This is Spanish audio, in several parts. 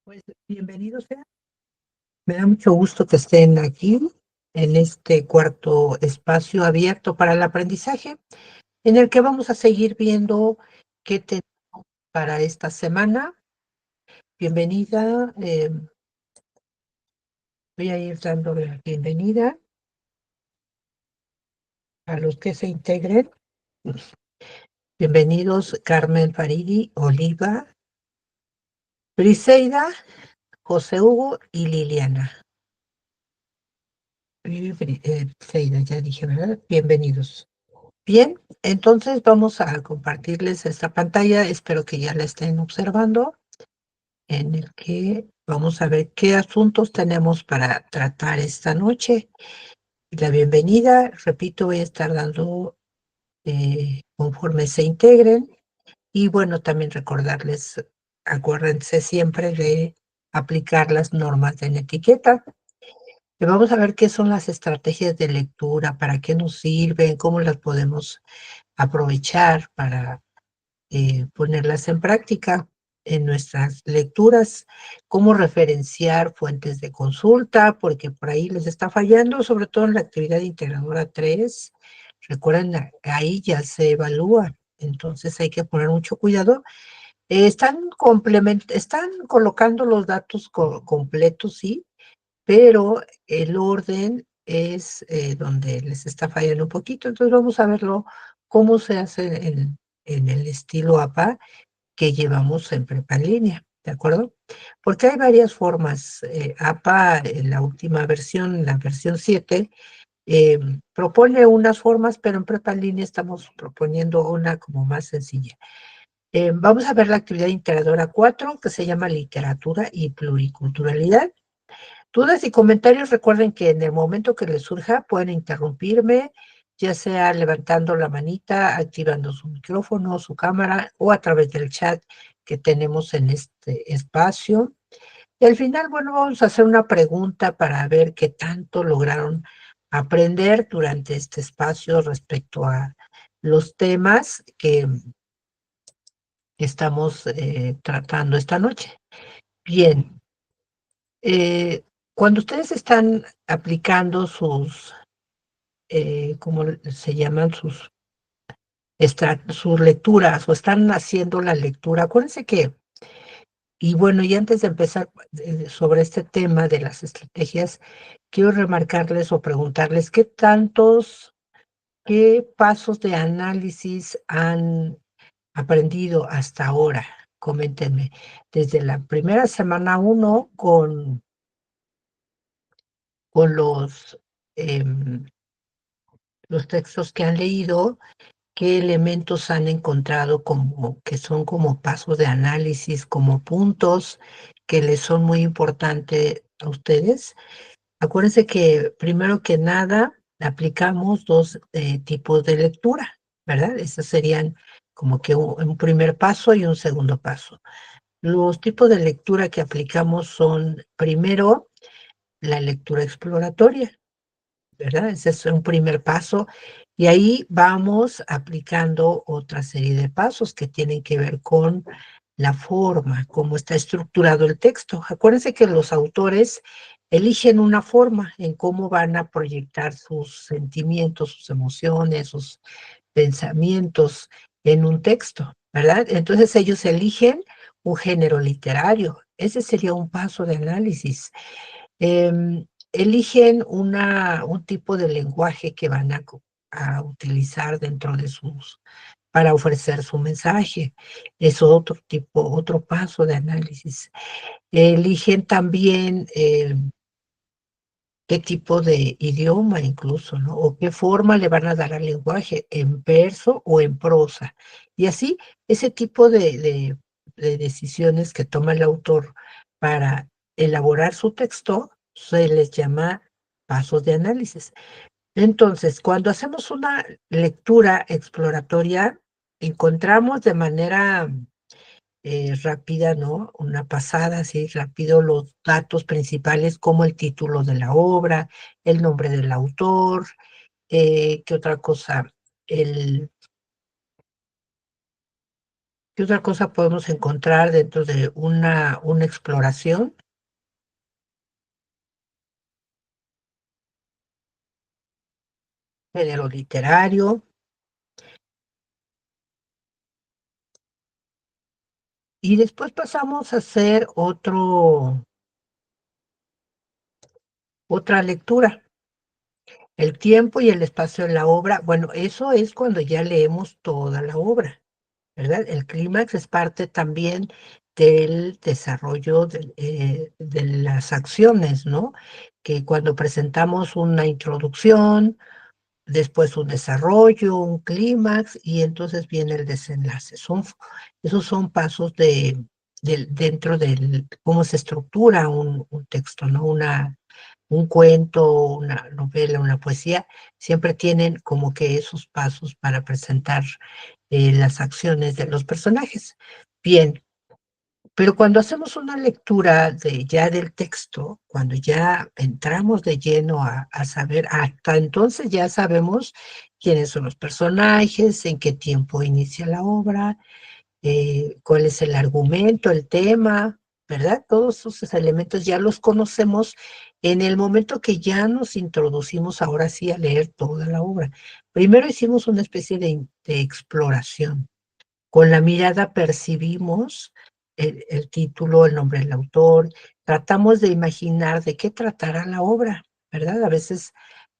Pues bienvenidos sean. Me da mucho gusto que estén aquí en este cuarto espacio abierto para el aprendizaje, en el que vamos a seguir viendo qué tenemos para esta semana. Bienvenida, voy a ir dando la bienvenida a los que se integren. Bienvenidos Carmen Faridi, Oliva, Briseida, José Hugo y Liliana. Briseida, ya dije, ¿verdad? Bienvenidos. Bien, entonces vamos a compartirles esta pantalla, espero que ya la estén observando, en el que vamos a ver qué asuntos tenemos para tratar esta noche. La bienvenida, repito, voy a estar dando conforme se integren y bueno, también recordarles, acuérdense siempre de aplicar las normas de la etiqueta. Y vamos a ver qué son las estrategias de lectura, para qué nos sirven, cómo las podemos aprovechar para ponerlas en práctica en nuestras lecturas, cómo referenciar fuentes de consulta, porque por ahí les está fallando, sobre todo en la actividad integradora 3. Recuerden, ahí ya se evalúa, entonces hay que poner mucho cuidado. Están colocando los datos completos, sí, pero el orden es donde les está fallando un poquito. Entonces vamos a verlo cómo se hace en el estilo APA que llevamos en prepa en línea, ¿de acuerdo? Porque hay varias formas. APA, en la última versión, la versión 7, propone unas formas, pero en prepa en línea estamos proponiendo una como más sencilla. Vamos a ver la actividad integradora 4, que se llama Literatura y Pluriculturalidad. Dudas y comentarios, recuerden que en el momento que les surja pueden interrumpirme, ya sea levantando la manita, activando su micrófono, su cámara o a través del chat que tenemos en este espacio. Y al final, bueno, vamos a hacer una pregunta para ver qué tanto lograron aprender durante este espacio respecto a los temas que estamos tratando esta noche. Bien. Cuando ustedes están aplicando sus, ¿cómo se llaman? Sus lecturas o están haciendo la lectura, acuérdense que, y bueno, y antes de empezar sobre este tema de las estrategias, quiero remarcarles o preguntarles qué pasos de análisis han aprendido hasta ahora. Coméntenme, desde la primera semana 1 con los textos que han leído, qué elementos han encontrado como que son como pasos de análisis, como puntos que les son muy importantes a ustedes. Acuérdense que primero que nada aplicamos dos tipos de lectura, ¿verdad? Esos serían como que un primer paso y un segundo paso. Los tipos de lectura que aplicamos son primero la lectura exploratoria, ¿verdad? Ese es un primer paso. Y ahí vamos aplicando otra serie de pasos que tienen que ver con la forma, cómo está estructurado el texto. Acuérdense que los autores eligen una forma en cómo van a proyectar sus sentimientos, sus emociones, sus pensamientos en un texto, ¿verdad? Entonces ellos eligen un género literario. Ese sería un paso de análisis. Eligen un tipo de lenguaje que van a utilizar dentro de para ofrecer su mensaje. Es otro paso de análisis. Eligen también qué tipo de idioma incluso, ¿no? O qué forma le van a dar al lenguaje, en verso o en prosa. Y así, ese tipo de decisiones que toma el autor para elaborar su texto se les llama pasos de análisis. Entonces, cuando hacemos una lectura exploratoria, encontramos de manera rápida, ¿no? Una pasada, así rápido, los datos principales como el título de la obra, el nombre del autor, ¿qué otra cosa? El, ¿Qué otra cosa podemos encontrar dentro de una exploración? Género literario. Y después pasamos a hacer otra lectura, el tiempo y el espacio en la obra. Bueno, eso es cuando ya leemos toda la obra, ¿verdad? El clímax es parte también del desarrollo de las acciones, ¿no? Que cuando presentamos una introducción, después un desarrollo, un clímax y entonces viene el desenlace. Esos son pasos dentro del cómo se estructura un texto, ¿no? Un cuento, una novela, una poesía, siempre tienen como que esos pasos para presentar las acciones de los personajes. Bien, pero cuando hacemos una lectura ya del texto, cuando ya entramos de lleno a saber, hasta entonces ya sabemos quiénes son los personajes, en qué tiempo inicia la obra, cuál es el argumento, el tema, ¿verdad? Todos esos elementos ya los conocemos en el momento que ya nos introducimos ahora sí a leer toda la obra. Primero hicimos una especie de exploración. Con la mirada percibimos el título, el nombre del autor, tratamos de imaginar de qué tratará la obra, ¿verdad? A veces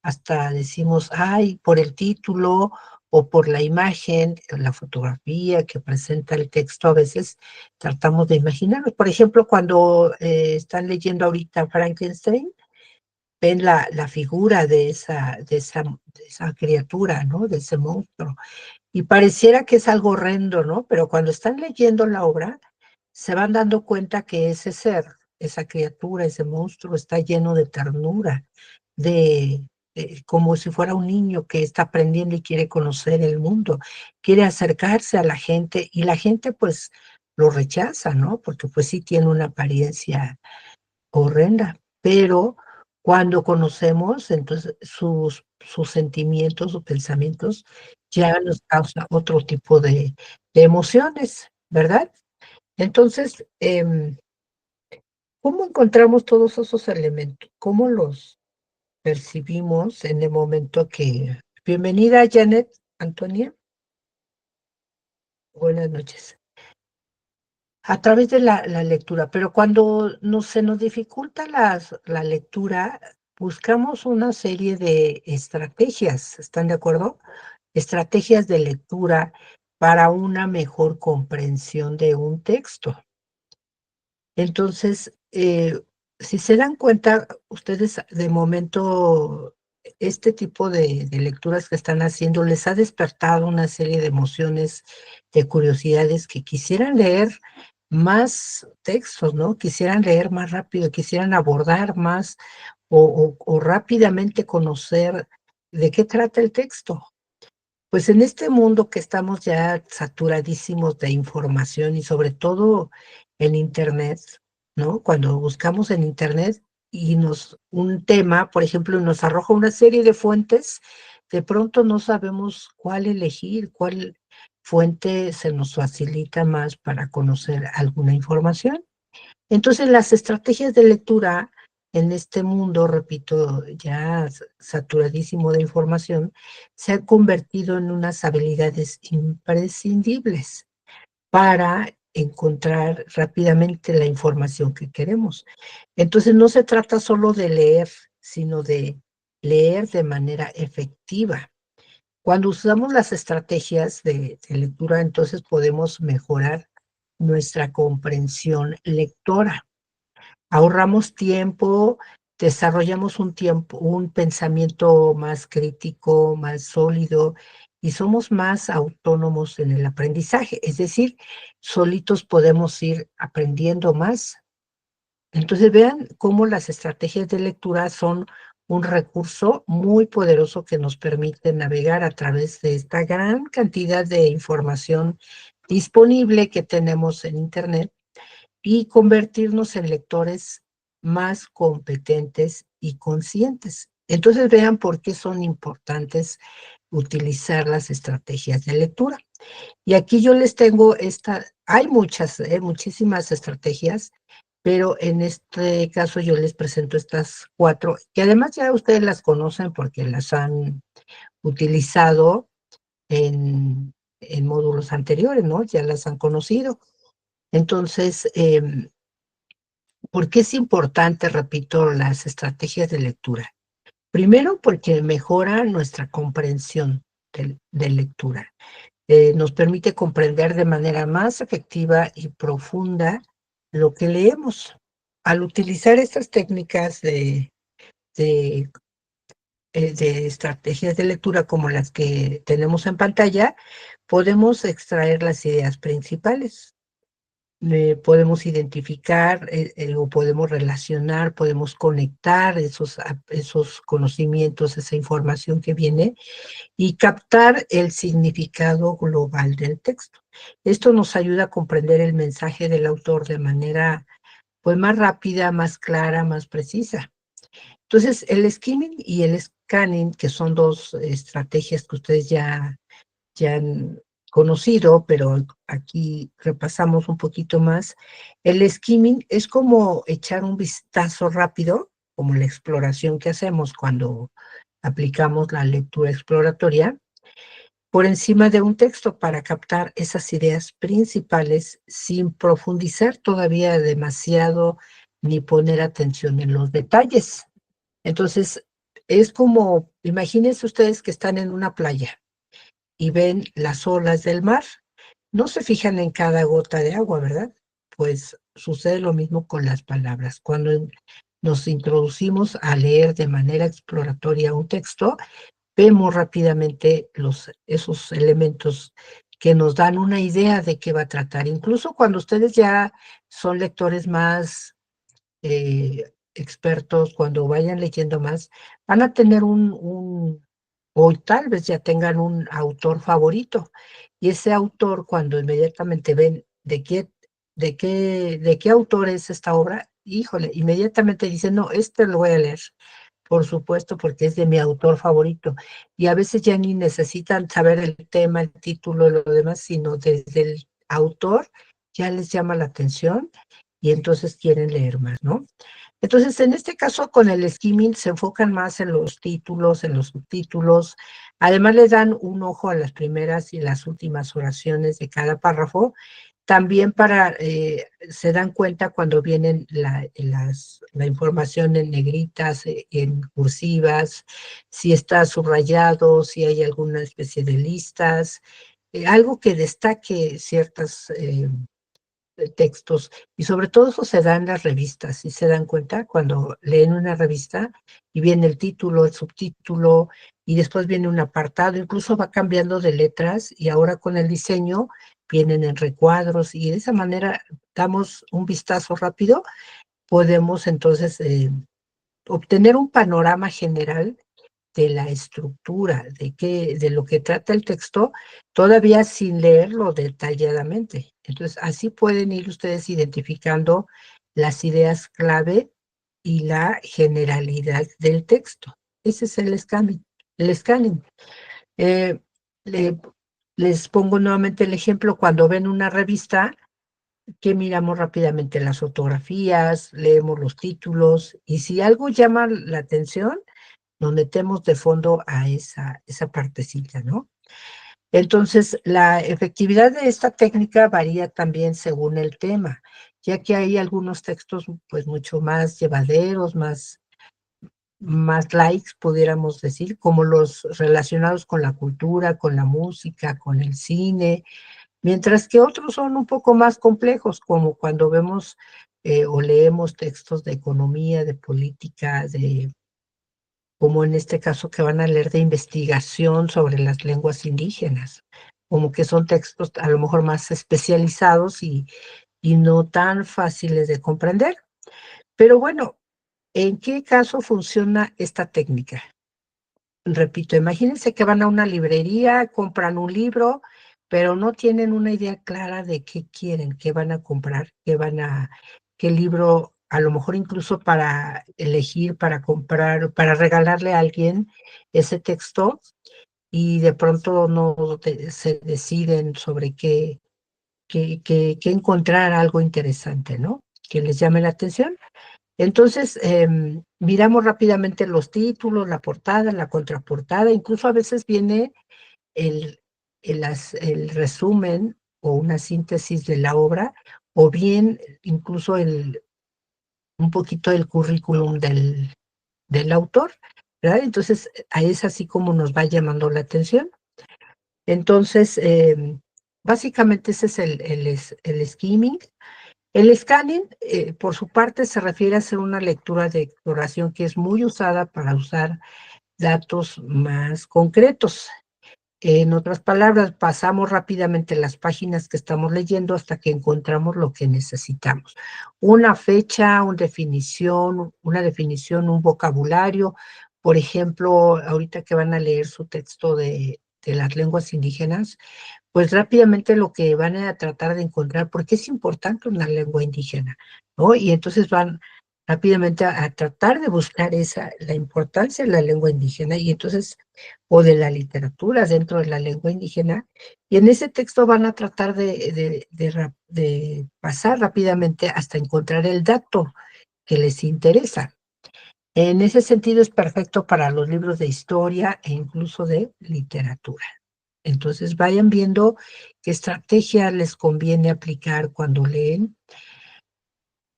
hasta decimos, ay, por el título o por la imagen, la fotografía que presenta el texto, a veces tratamos de imaginarnos. Por ejemplo, cuando están leyendo ahorita Frankenstein, ven la figura de esa criatura, ¿no? De ese monstruo. Y pareciera que es algo horrendo, ¿no? Pero cuando están leyendo la obra, se van dando cuenta que ese ser, esa criatura, ese monstruo, está lleno de ternura, de, como si fuera un niño que está aprendiendo y quiere conocer el mundo, quiere acercarse a la gente y la gente pues lo rechaza, ¿no? Porque pues sí tiene una apariencia horrenda, pero cuando conocemos, entonces sus sentimientos, sus pensamientos, ya nos causa otro tipo de emociones, ¿verdad? Entonces, ¿cómo encontramos todos esos elementos? ¿Cómo los percibimos en el momento que bienvenida, Janet Antonia, buenas noches. A través de la lectura, pero cuando se nos dificulta la lectura, buscamos una serie de estrategias, ¿están de acuerdo? Estrategias de lectura para una mejor comprensión de un texto. Entonces, si se dan cuenta, ustedes de momento, este tipo de lecturas que están haciendo les ha despertado una serie de emociones, de curiosidades que quisieran leer más textos, ¿no? Quisieran leer más rápido, quisieran abordar más o rápidamente conocer de qué trata el texto. Pues en este mundo que estamos ya saturadísimos de información y sobre todo en Internet, ¿no? Cuando buscamos en Internet y un tema, por ejemplo, nos arroja una serie de fuentes, de pronto no sabemos cuál elegir, cuál fuente se nos facilita más para conocer alguna información. Entonces, las estrategias de lectura en este mundo, repito, ya saturadísimo de información, se han convertido en unas habilidades imprescindibles para encontrar rápidamente la información que queremos. Entonces, no se trata solo de leer, sino de leer de manera efectiva. Cuando usamos las estrategias de lectura, entonces podemos mejorar nuestra comprensión lectora. Ahorramos tiempo, desarrollamos un pensamiento más crítico, más sólido y somos más autónomos en el aprendizaje. Es decir, solitos podemos ir aprendiendo más. Entonces vean cómo las estrategias de lectura son un recurso muy poderoso que nos permite navegar a través de esta gran cantidad de información disponible que tenemos en Internet y convertirnos en lectores más competentes y conscientes. Entonces vean por qué son importantes utilizar las estrategias de lectura. Y aquí yo les tengo hay muchas, muchísimas estrategias, pero en este caso yo les presento estas 4, que además ya ustedes las conocen porque las han utilizado en módulos anteriores, ¿no? Ya las han conocido. Entonces, ¿por qué es importante, repito, las estrategias de lectura? Primero, porque mejora nuestra comprensión de lectura. Nos permite comprender de manera más efectiva y profunda lo que leemos. Al utilizar estas técnicas de, de estrategias de lectura como las que tenemos en pantalla, podemos extraer las ideas principales. Podemos identificar o podemos relacionar, podemos conectar esos conocimientos, esa información que viene y captar el significado global del texto. Esto nos ayuda a comprender el mensaje del autor de manera pues más rápida, más clara, más precisa. Entonces, el skimming y el scanning, que son dos estrategias que ustedes ya han conocido, pero aquí repasamos un poquito más. El skimming es como echar un vistazo rápido, como la exploración que hacemos cuando aplicamos la lectura exploratoria, por encima de un texto para captar esas ideas principales sin profundizar todavía demasiado ni poner atención en los detalles. Entonces, es como, imagínense ustedes que están en una playa y ven las olas del mar. No se fijan en cada gota de agua, ¿verdad? Pues sucede lo mismo con las palabras. Cuando nos introducimos a leer de manera exploratoria un texto, vemos rápidamente esos elementos que nos dan una idea de qué va a tratar. Incluso cuando ustedes ya son lectores más expertos, cuando vayan leyendo más, van a tener o tal vez ya tengan un autor favorito. Y ese autor, cuando inmediatamente ven de qué autor es esta obra, híjole, inmediatamente dicen, no, este lo voy a leer. Por supuesto, porque es de mi autor favorito. Y a veces ya ni necesitan saber el tema, el título, lo demás, sino desde el autor ya les llama la atención y entonces quieren leer más, ¿no? Entonces, en este caso, con el skimming se enfocan más en los títulos, en los subtítulos. Además, les dan un ojo a las primeras y las últimas oraciones de cada párrafo. También se dan cuenta cuando vienen la información en negritas, en cursivas, si está subrayado, si hay alguna especie de listas, algo que destaque ciertas textos, y sobre todo eso se da en las revistas, ¿sí se dan cuenta? Cuando leen una revista y viene el título, el subtítulo, y después viene un apartado, incluso va cambiando de letras, y ahora con el diseño vienen en recuadros, y de esa manera damos un vistazo rápido, podemos entonces obtener un panorama general de la estructura, de lo que trata el texto, todavía sin leerlo detalladamente. Entonces, así pueden ir ustedes identificando las ideas clave y la generalidad del texto. Ese es el scanning. El scanning. Eh, le- Les pongo nuevamente el ejemplo, cuando ven una revista, que miramos rápidamente las fotografías, leemos los títulos, y si algo llama la atención, nos metemos de fondo a esa partecita, ¿no? Entonces, la efectividad de esta técnica varía también según el tema, ya que hay algunos textos pues mucho más llevaderos, más likes, pudiéramos decir, como los relacionados con la cultura, con la música, con el cine, mientras que otros son un poco más complejos, como cuando vemos o leemos textos de economía, de política, como en este caso que van a leer de investigación sobre las lenguas indígenas, como que son textos a lo mejor más especializados y no tan fáciles de comprender. Pero bueno, ¿en qué caso funciona esta técnica? Repito, imagínense que van a una librería, compran un libro, pero no tienen una idea clara de qué quieren, qué van a comprar, qué libro, a lo mejor incluso para elegir, para comprar, para regalarle a alguien ese texto, y de pronto no se deciden sobre que encontrar algo interesante, ¿no? Que les llame la atención. Entonces, miramos rápidamente los títulos, la portada, la contraportada, incluso a veces viene el, el resumen o una síntesis de la obra, o bien incluso un poquito del currículum del autor, ¿verdad? Entonces, es así como nos va llamando la atención. Entonces, básicamente ese es el skimming. El scanning, por su parte, se refiere a hacer una lectura de exploración que es muy usada para usar datos más concretos. En otras palabras, pasamos rápidamente las páginas que estamos leyendo hasta que encontramos lo que necesitamos. Una fecha, una definición, un vocabulario. Por ejemplo, ahorita que van a leer su texto de las lenguas indígenas, pues rápidamente lo que van a tratar de encontrar, porque es importante una lengua indígena, ¿no? Y entonces van rápidamente a tratar de buscar la importancia de la lengua indígena y entonces, o de la literatura dentro de la lengua indígena, y en ese texto van a tratar de pasar rápidamente hasta encontrar el dato que les interesa. En ese sentido es perfecto para los libros de historia e incluso de literatura. Entonces vayan viendo qué estrategia les conviene aplicar cuando leen.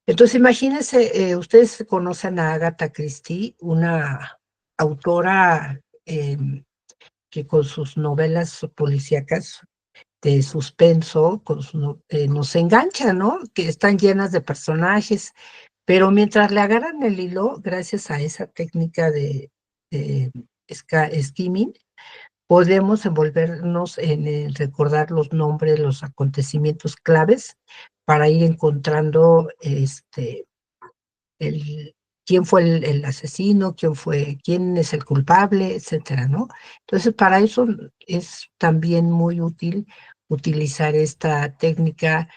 Entonces imagínense, ustedes conocen a Agatha Christie, una autora que con sus novelas policíacas de suspenso nos engancha, ¿no? Que están llenas de personajes, pero mientras le agarran el hilo, gracias a esa técnica de skimming, podemos envolvernos en recordar los nombres, los acontecimientos claves para ir encontrando el, quién fue el asesino, quién es el culpable, etcétera, ¿no? Entonces, para eso es también muy útil utilizar esta técnica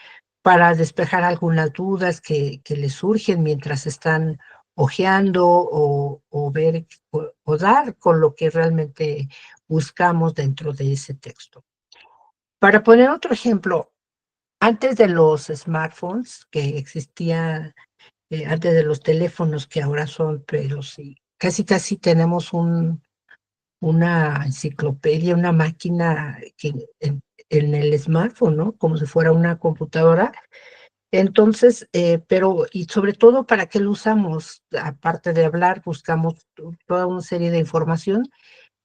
para despejar algunas dudas que les surgen mientras están hojeando o ver o dar con lo que realmente buscamos dentro de ese texto. Para poner otro ejemplo, antes de los smartphones que existían, antes de los teléfonos que ahora son, pero sí, casi tenemos una enciclopedia, una máquina en el smartphone, ¿no? Como si fuera una computadora. Entonces, y sobre todo, ¿para qué lo usamos? Aparte de hablar, buscamos toda una serie de información,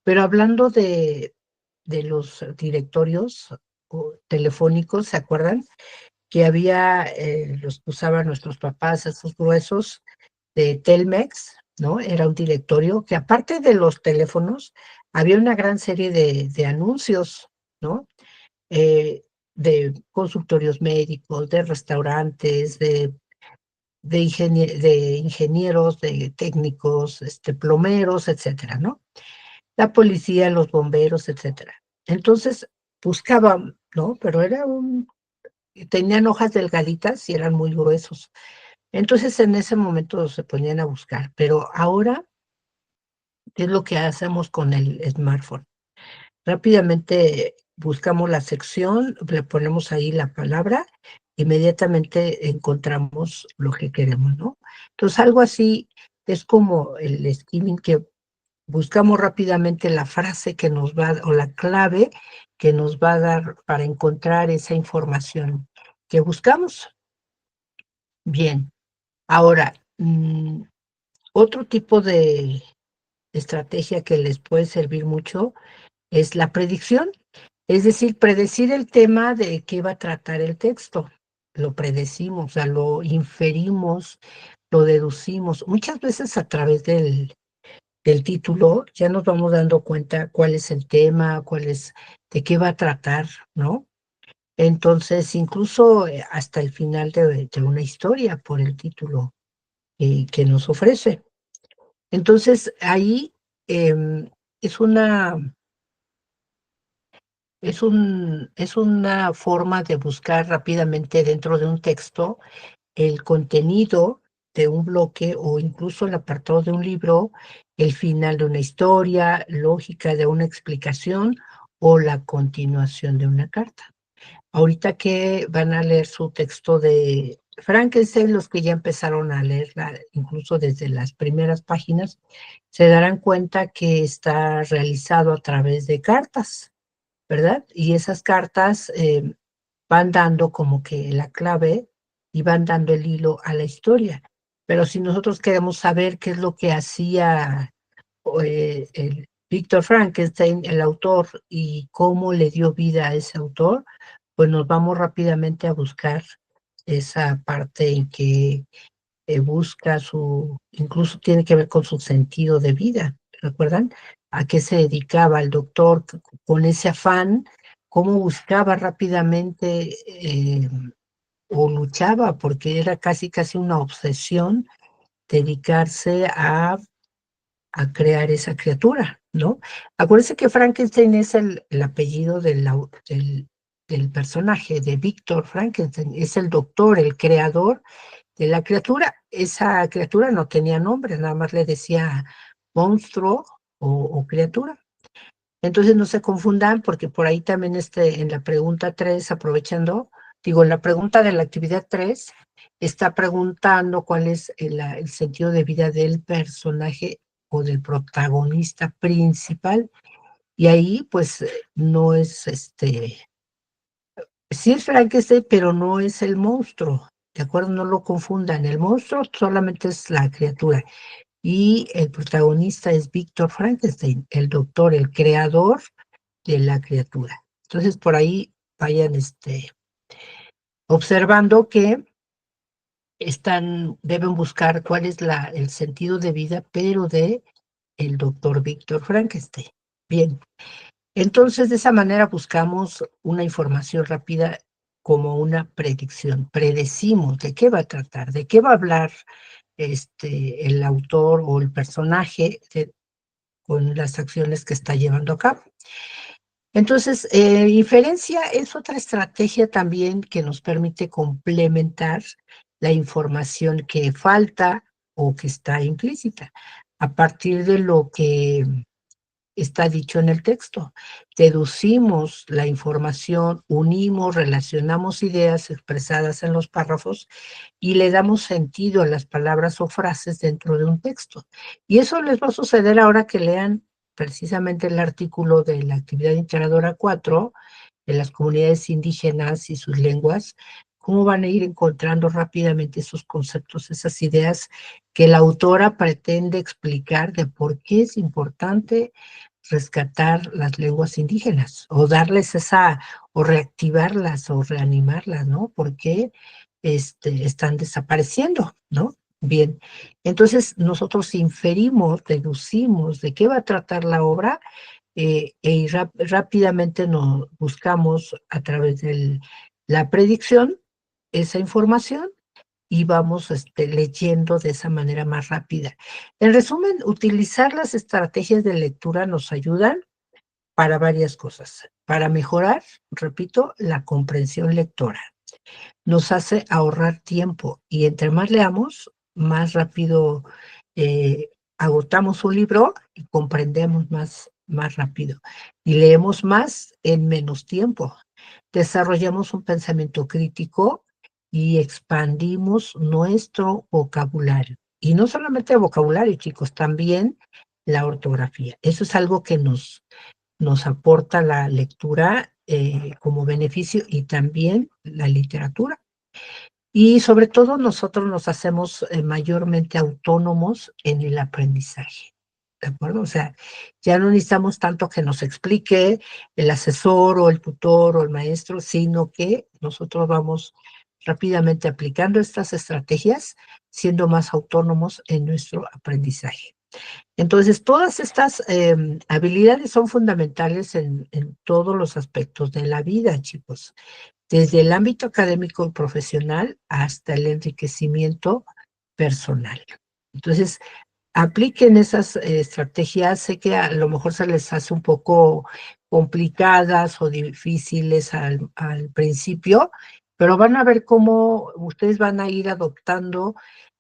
pero hablando de los directorios telefónicos, ¿se acuerdan? Que había los que usaban nuestros papás, esos gruesos de Telmex, ¿no? Era un directorio que aparte de los teléfonos, había una gran serie de anuncios, ¿no? Eh, de consultorios médicos, de restaurantes, de ingenieros, de técnicos, plomeros, etcétera, ¿no? La policía, los bomberos, etcétera. Entonces, buscaban, ¿no? Pero tenían hojas delgaditas y eran muy gruesos. Entonces, en ese momento se ponían a buscar, pero ahora, ¿qué es lo que hacemos con el smartphone? Rápidamente buscamos la sección, le ponemos ahí la palabra, inmediatamente encontramos lo que queremos, ¿no? Entonces, algo así es como el skimming, que buscamos rápidamente la frase que nos va, o la clave que nos va a dar para encontrar esa información que buscamos. Bien, ahora, otro tipo de estrategia que les puede servir mucho es la predicción, es decir, predecir el tema de qué va a tratar el texto. Lo predecimos, o sea, lo inferimos, lo deducimos, muchas veces a través del título ya nos vamos dando cuenta cuál es el tema, de qué va a tratar, ¿no? Entonces, incluso hasta el final de una historia por el título que nos ofrece. Entonces, ahí em, es una, es una forma de buscar rápidamente dentro de un texto el contenido de un bloque o incluso el apartado de un libro, el final de una historia, lógica de una explicación o la continuación de una carta. ahorita que van a leer su texto de Frankenstein, los que ya empezaron a leerla, incluso desde las primeras páginas, se darán cuenta que está realizado a través de cartas, ¿verdad? Y esas cartas van dando como que la clave y van dando el hilo a la historia. Pero si nosotros queremos saber qué es lo que hacía el Víctor Frankenstein, el autor, y cómo le dio vida a ese autor, pues nos vamos rápidamente a buscar esa parte en que busca incluso tiene que ver con su sentido de vida, ¿recuerdan? ¿A qué se dedicaba el doctor con ese afán? ¿Cómo buscaba rápidamente o luchaba? Porque era casi, casi una obsesión dedicarse a crear esa criatura, ¿no? Acuérdense que Frankenstein es el apellido del personaje, de Víctor Frankenstein, es el doctor, el creador de la criatura. Esa criatura no tenía nombre, nada más le decía monstruo o criatura. Entonces no se confundan porque por ahí también en la pregunta 3, aprovechando, digo, en la pregunta de la actividad 3, está preguntando cuál es el sentido de vida del personaje o del protagonista principal. Y ahí, pues, no es sí es Frankenstein, pero no es el monstruo, ¿de acuerdo? No lo confundan. El monstruo solamente es la criatura. Y el protagonista es Víctor Frankenstein, el doctor, el creador de la criatura. Entonces, por ahí vayan observando que deben buscar cuál es el sentido de vida, pero de el doctor Víctor Frankenstein. Bien, entonces de esa manera buscamos una información rápida como una predicción. Predecimos de qué va a tratar, de qué va a hablar el autor o el personaje con las acciones que está llevando a cabo. Entonces, inferencia es otra estrategia también que nos permite complementar la información que falta o que está implícita a partir de lo que está dicho en el texto. Deducimos la información, unimos, relacionamos ideas expresadas en los párrafos y le damos sentido a las palabras o frases dentro de un texto. Y eso les va a suceder ahora que lean precisamente el artículo de la actividad integradora 4 de las comunidades indígenas y sus lenguas, cómo van a ir encontrando rápidamente esos conceptos, esas ideas que la autora pretende explicar de por qué es importante rescatar las lenguas indígenas o darles o reactivarlas o reanimarlas, ¿no? Porque están desapareciendo, ¿no? Bien, entonces nosotros inferimos, deducimos de qué va a tratar la obra rápidamente nos buscamos a través de la predicción esa información y vamos leyendo de esa manera más rápida. En resumen, utilizar las estrategias de lectura nos ayudan para varias cosas. Para mejorar, repito, la comprensión lectora. Nos hace ahorrar tiempo y entre más leamos, más rápido agotamos un libro y comprendemos más rápido. Y leemos más en menos tiempo. Desarrollamos un pensamiento crítico y expandimos nuestro vocabulario. Y no solamente el vocabulario, chicos, también la ortografía. Eso es algo que nos aporta la lectura como beneficio y también la literatura. Y sobre todo nosotros nos hacemos mayormente autónomos en el aprendizaje. ¿De acuerdo? O sea, ya no necesitamos tanto que nos explique el asesor o el tutor o el maestro, sino que nosotros vamos rápidamente aplicando estas estrategias, siendo más autónomos en nuestro aprendizaje. Entonces, todas estas habilidades son fundamentales en todos los aspectos de la vida, chicos, desde el ámbito académico y profesional hasta el enriquecimiento personal. Entonces, apliquen esas estrategias. Sé que a lo mejor se les hace un poco complicadas o difíciles al principio, pero van a ver cómo ustedes van a ir adoptando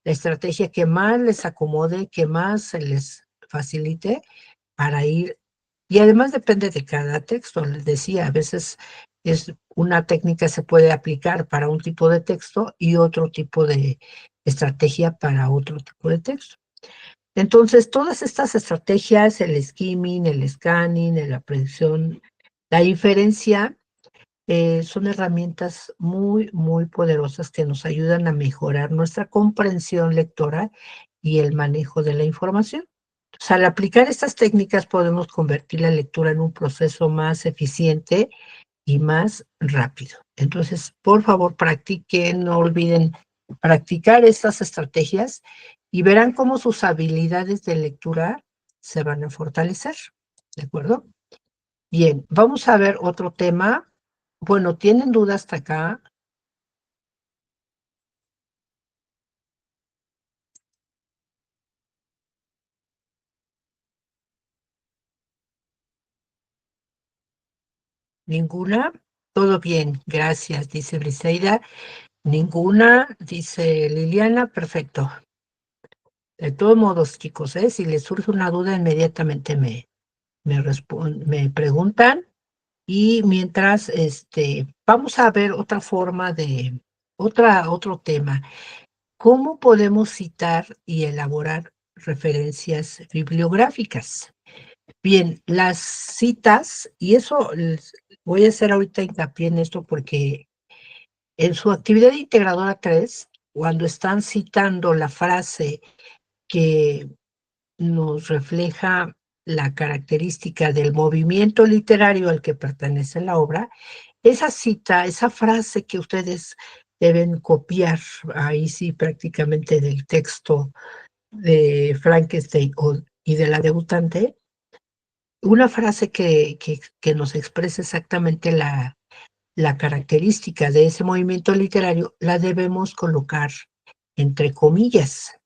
la estrategia que más les acomode, que más se les facilite para ir. Y además depende de cada texto, les decía, a veces es una técnica se puede aplicar para un tipo de texto y otro tipo de estrategia para otro tipo de texto. Entonces, todas estas estrategias, el skimming, el scanning, la predicción, la inferencia, son herramientas muy, muy poderosas que nos ayudan a mejorar nuestra comprensión lectora y el manejo de la información. O sea, al aplicar estas técnicas podemos convertir la lectura en un proceso más eficiente y más rápido. Entonces, por favor, practiquen, no olviden practicar estas estrategias y verán cómo sus habilidades de lectura se van a fortalecer. ¿De acuerdo? Bien, vamos a ver otro tema. Bueno, ¿tienen dudas hasta acá? ¿Ninguna? Todo bien, gracias, dice Briseida. Ninguna, dice Liliana, perfecto. De todos modos, chicos, si les surge una duda, inmediatamente me preguntan. Y mientras, vamos a ver otra forma otro tema. ¿Cómo podemos citar y elaborar referencias bibliográficas? Bien, las citas, y eso voy a hacer ahorita hincapié en esto porque en su actividad integradora 3, cuando están citando la frase que nos refleja la característica del movimiento literario al que pertenece la obra, esa cita, esa frase que ustedes deben copiar, ahí sí prácticamente del texto de Frankenstein y de la debutante, una frase que nos expresa exactamente la característica de ese movimiento literario, la debemos colocar entre comillas,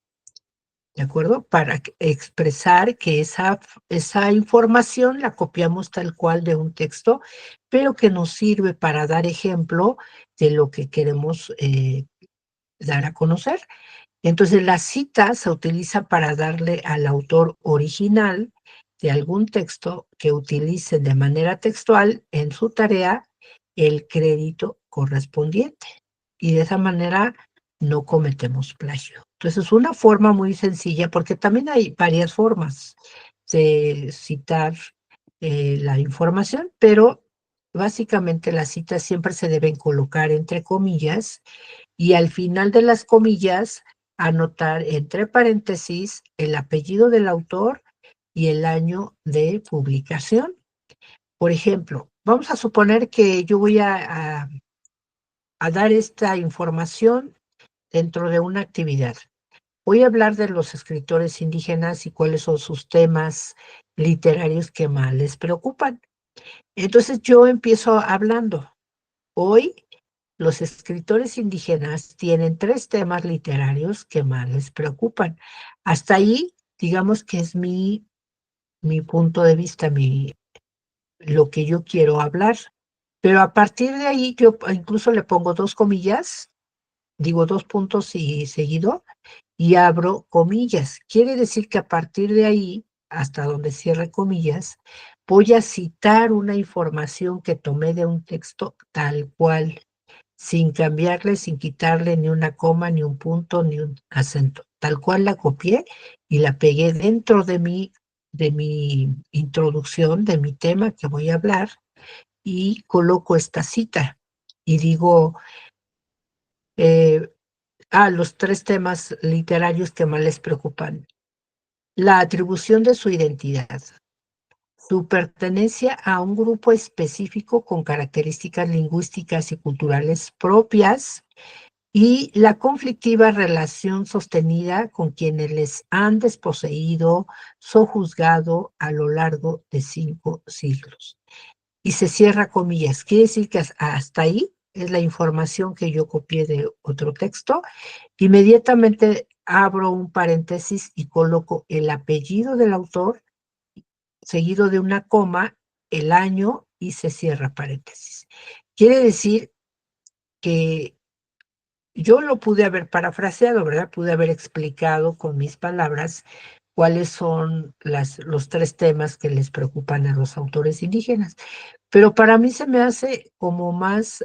¿de acuerdo? Para expresar que esa información la copiamos tal cual de un texto, pero que nos sirve para dar ejemplo de lo que queremos dar a conocer. Entonces, la cita se utiliza para darle al autor original de algún texto que utilice de manera textual en su tarea el crédito correspondiente. Y de esa manera no cometemos plagio. Entonces, es una forma muy sencilla, porque también hay varias formas de citar la información, pero básicamente las citas siempre se deben colocar entre comillas y al final de las comillas anotar entre paréntesis el apellido del autor y el año de publicación. Por ejemplo, vamos a suponer que yo voy a dar esta información dentro de una actividad. Voy a hablar de los escritores indígenas y cuáles son sus temas literarios que más les preocupan. Entonces yo empiezo hablando. Hoy los escritores indígenas tienen 3 temas literarios que más les preocupan. Hasta ahí, digamos que es mi punto de vista, lo que yo quiero hablar. Pero a partir de ahí, yo incluso le pongo 2 comillas, digo 2 puntos y seguido, y abro comillas. Quiere decir que a partir de ahí, hasta donde cierre comillas, voy a citar una información que tomé de un texto tal cual, sin cambiarle, sin quitarle ni una coma, ni un punto, ni un acento. Tal cual la copié y la pegué dentro de mi introducción, de mi tema que voy a hablar, y coloco esta cita. Y digo, eh, los 3 temas literarios que más les preocupan. La atribución de su identidad, su pertenencia a un grupo específico con características lingüísticas y culturales propias, y la conflictiva relación sostenida con quienes les han desposeído, sojuzgado a lo largo de 5 siglos. Y se cierra comillas. Quiere decir que hasta ahí es la información que yo copié de otro texto. Inmediatamente abro un paréntesis y coloco el apellido del autor, seguido de una coma, el año y se cierra paréntesis. Quiere decir que yo lo pude haber parafraseado, ¿verdad? Pude haber explicado con mis palabras, cuáles son los tres temas que les preocupan a los autores indígenas. Pero para mí se me hace como más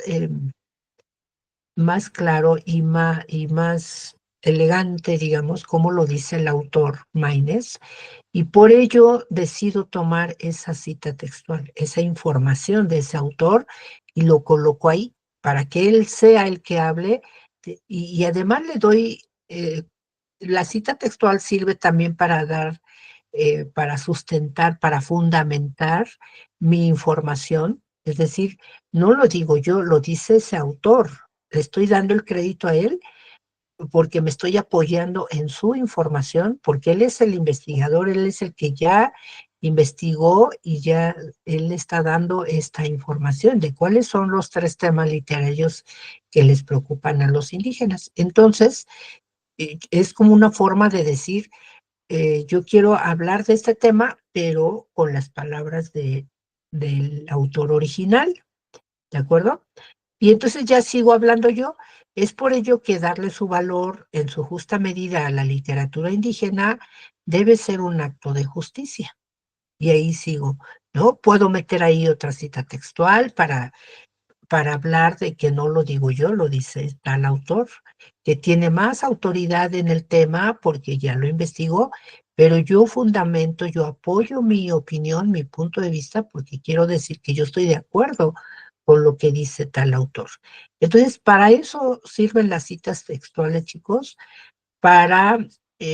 claro y más elegante, digamos, como lo dice el autor Maínez, y por ello decido tomar esa cita textual, esa información de ese autor, y lo coloco ahí para que él sea el que hable, y además le doy, la cita textual sirve también para dar, para sustentar, para fundamentar mi información, es decir, no lo digo yo, lo dice ese autor, le estoy dando el crédito a él porque me estoy apoyando en su información, porque él es el investigador, él es el que ya investigó y ya él está dando esta información de cuáles son los tres temas literarios que les preocupan a los indígenas. Entonces, es como una forma de decir, yo quiero hablar de este tema, pero con las palabras del autor original, ¿de acuerdo? Y entonces ya sigo hablando yo. Es por ello que darle su valor en su justa medida a la literatura indígena debe ser un acto de justicia. Y ahí sigo, ¿no? Puedo meter ahí otra cita textual para hablar de que no lo digo yo, lo dice tal autor, que tiene más autoridad en el tema porque ya lo investigó, pero yo fundamento, yo apoyo mi opinión, mi punto de vista, porque quiero decir que yo estoy de acuerdo con lo que dice tal autor. Entonces, para eso sirven las citas textuales, chicos, para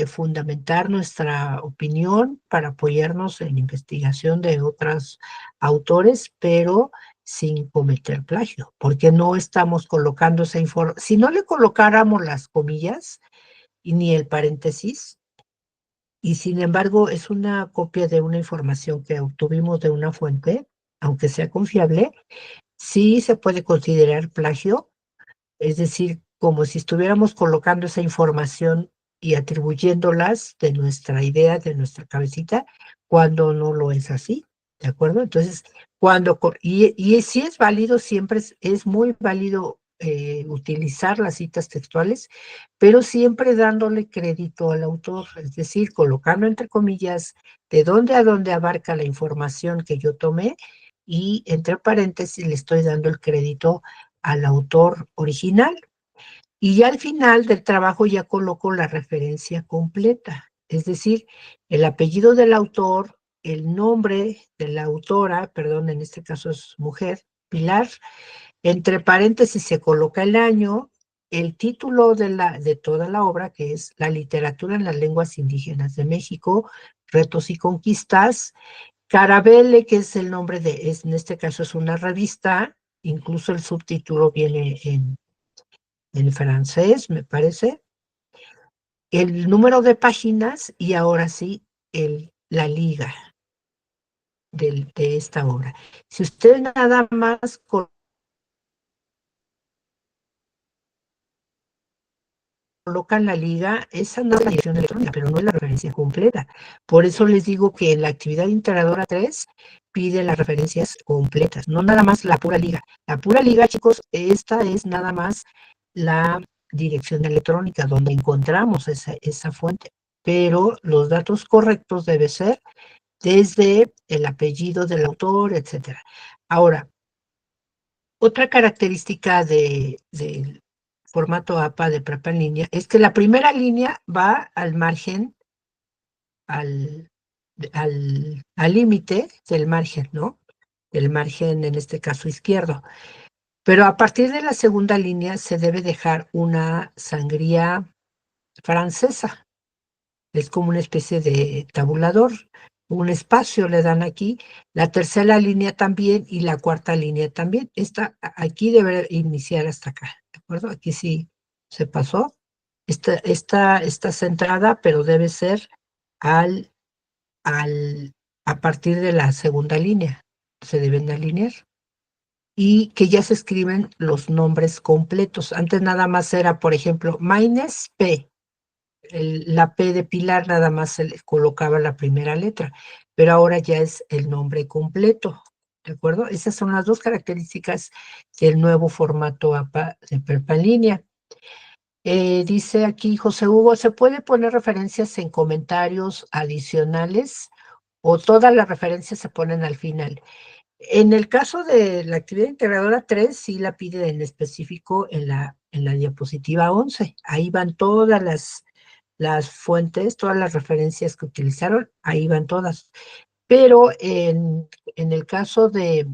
fundamentar nuestra opinión, para apoyarnos en investigación de otros autores, pero sin cometer plagio, porque no estamos colocando esa información. Si no le colocáramos las comillas y ni el paréntesis, y sin embargo es una copia de una información que obtuvimos de una fuente, aunque sea confiable, sí se puede considerar plagio, es decir, como si estuviéramos colocando esa información y atribuyéndolas de nuestra idea, de nuestra cabecita, cuando no lo es así, ¿de acuerdo? Entonces, y sí es válido, siempre es muy válido utilizar las citas textuales, pero siempre dándole crédito al autor, es decir, colocando entre comillas de dónde a dónde abarca la información que yo tomé y entre paréntesis le estoy dando el crédito al autor original. Y ya al final del trabajo ya coloco la referencia completa, es decir, el apellido del autor, el nombre de la autora, perdón, en este caso es mujer, Pilar, entre paréntesis se coloca el año, el título de toda la obra, que es La literatura en las lenguas indígenas de México, retos y conquistas, Carabele, que es el nombre en este caso es una revista, incluso el subtítulo viene en francés, me parece, el número de páginas y ahora sí, la liga de esta obra. Si usted nada más colocan la liga, esa no es la dirección electrónica, pero no es la referencia completa. Por eso les digo que en la actividad integradora 3 pide las referencias completas, no nada más la pura liga. La pura liga, chicos, esta es nada más la dirección electrónica donde encontramos esa fuente, pero los datos correctos deben ser desde el apellido del autor, etcétera. Ahora, otra característica del formato APA de prepa en línea es que la primera línea va al margen, al límite del margen, ¿no? El margen, en este caso, izquierdo. Pero a partir de la segunda línea se debe dejar una sangría francesa. Es como una especie de tabulador, un espacio le dan aquí, la tercera línea también y la cuarta línea también. Aquí debe iniciar hasta acá, ¿de acuerdo? Aquí sí se pasó. Está centrada, pero debe ser al, a partir de la segunda línea. Se deben de alinear. Y que ya se escriben los nombres completos. Antes nada más era, por ejemplo, Maines P, la P de Pilar nada más se le colocaba la primera letra, pero ahora ya es el nombre completo, ¿de acuerdo? Esas son las dos características del nuevo formato APA de prepa en línea. Dice aquí José Hugo, ¿se puede poner referencias en comentarios adicionales o todas las referencias se ponen al final? En el caso de la actividad integradora 3, sí la pide en específico en la diapositiva 11. Ahí van todas las fuentes, todas las referencias que utilizaron, ahí van todas. Pero en el caso de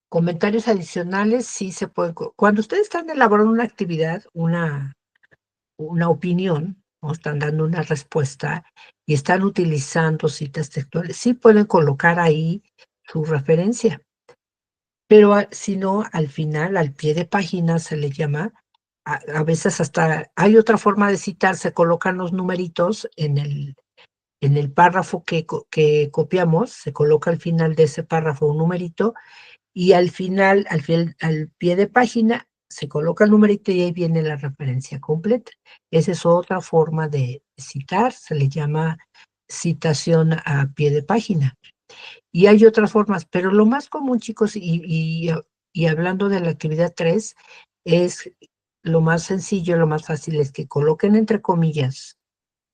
comentarios adicionales, sí se pueden. Cuando ustedes están elaborando una actividad, una opinión, o están dando una respuesta y están utilizando citas textuales, sí pueden colocar ahí su referencia. Pero si no, al final, al pie de página se le llama, a veces hasta hay otra forma de citar, se colocan los numeritos en el párrafo que copiamos, se coloca al final de ese párrafo un numerito y al final, al pie de página, se coloca el numerito y ahí viene la referencia completa. Esa es otra forma de citar, se le llama citación a pie de página. Y hay otras formas, pero lo más común, chicos, y hablando de la actividad 3, es lo más sencillo, lo más fácil es que coloquen entre comillas.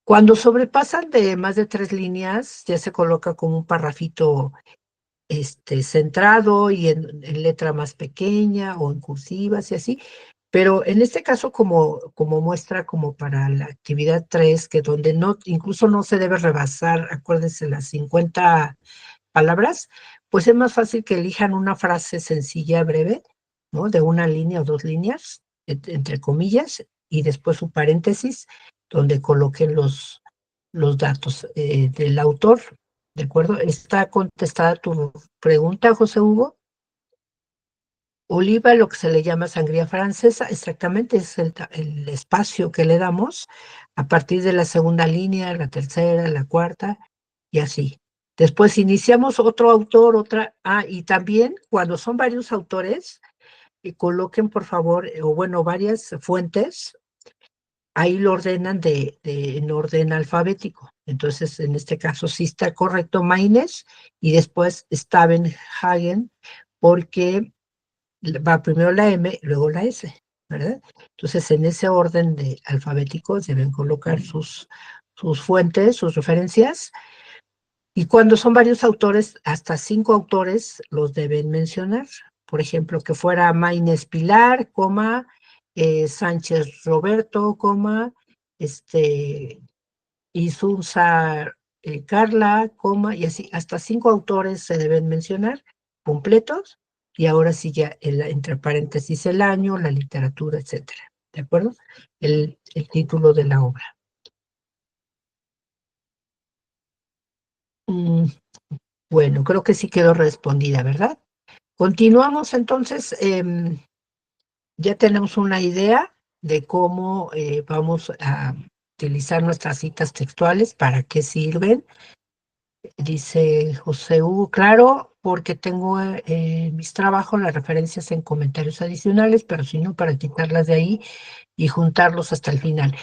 Cuando sobrepasan de más de 3 líneas, ya se coloca como un parrafito centrado y en letra más pequeña o en cursivas y así. Pero en este caso, como muestra como para la actividad 3, que donde no, incluso no se debe rebasar, acuérdense, las 50 palabras, pues es más fácil que elijan una frase sencilla, breve, ¿no? De una línea o dos líneas, entre comillas, y después un paréntesis donde coloquen los datos del autor, ¿de acuerdo? ¿Está contestada tu pregunta, José Hugo? Oliva, lo que se le llama sangría francesa, exactamente es el espacio que le damos a partir de la segunda línea, la tercera, la cuarta, y así. Después iniciamos otro autor, y también cuando son varios autores, coloquen por favor, o bueno, varias fuentes, ahí lo ordenan en orden alfabético. Entonces, en este caso sí está correcto Maynes y después Stavenhagen, porque va primero la M, luego la S, ¿verdad? Entonces, en ese orden de alfabético deben colocar sus fuentes, sus referencias, y cuando son varios autores, hasta 5 autores los deben mencionar. Por ejemplo, que fuera Maínez Pilar, coma, Sánchez Roberto, coma, Isunza Carla, coma, y así, hasta 5 autores se deben mencionar completos, y ahora sí ya entre paréntesis el año, la literatura, etcétera. ¿De acuerdo? El título de la obra. Mm, bueno, creo que sí quedó respondida, ¿verdad? Continuamos entonces, ya tenemos una idea de cómo vamos a utilizar nuestras citas textuales, para qué sirven. Dice José Hugo, claro, porque tengo mis trabajos, las referencias en comentarios adicionales, pero si no, para quitarlas de ahí y juntarlos hasta el final.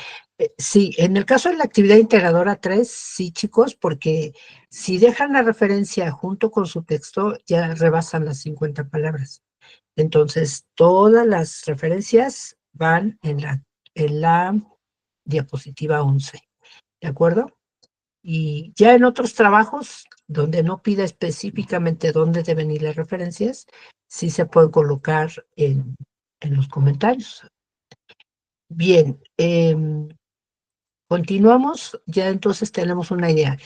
Sí, en el caso de la actividad integradora 3, sí, chicos, porque si dejan la referencia junto con su texto, ya rebasan las 50 palabras. Entonces, todas las referencias van en la diapositiva 11, ¿de acuerdo? Y ya en otros trabajos, donde no pida específicamente dónde deben ir las referencias, sí se pueden colocar en los comentarios. Bien, continuamos, ya entonces tenemos una idea.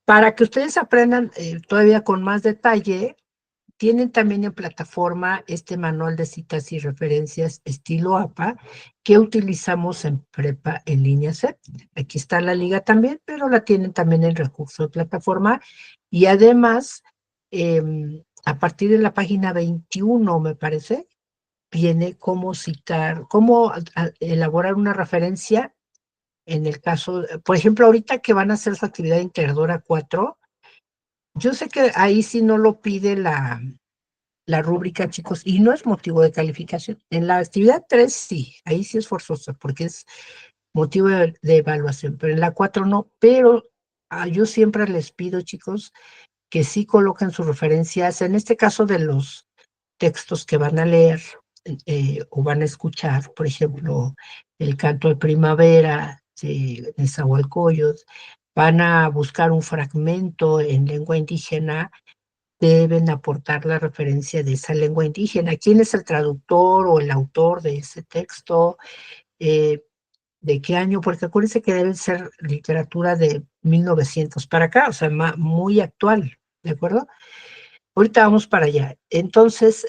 Para que ustedes aprendan todavía con más detalle, tienen también en plataforma este manual de citas y referencias estilo APA que utilizamos en Prepa en línea CEP. Aquí está la liga también, pero la tienen también en recurso de plataforma. Y además, a partir de la página 21, me parece, viene cómo citar, cómo elaborar una referencia en el caso, por ejemplo, ahorita que van a hacer su actividad integradora 4, yo sé que ahí sí no lo pide la rúbrica, chicos, y no es motivo de calificación. En la actividad 3 sí, ahí sí es forzosa porque es motivo de evaluación, pero en la 4 no, pero yo siempre les pido, chicos, que sí coloquen sus referencias, en este caso de los textos que van a leer, o van a escuchar, por ejemplo, el canto de primavera de Nezahualcóyotl, van a buscar un fragmento en lengua indígena, deben aportar la referencia de esa lengua indígena. ¿Quién es el traductor o el autor de ese texto? Eh, ¿De qué año? Porque acuérdense que debe ser literatura de 1900 para acá, o sea, muy actual, ¿de acuerdo? Ahorita vamos para allá. Entonces,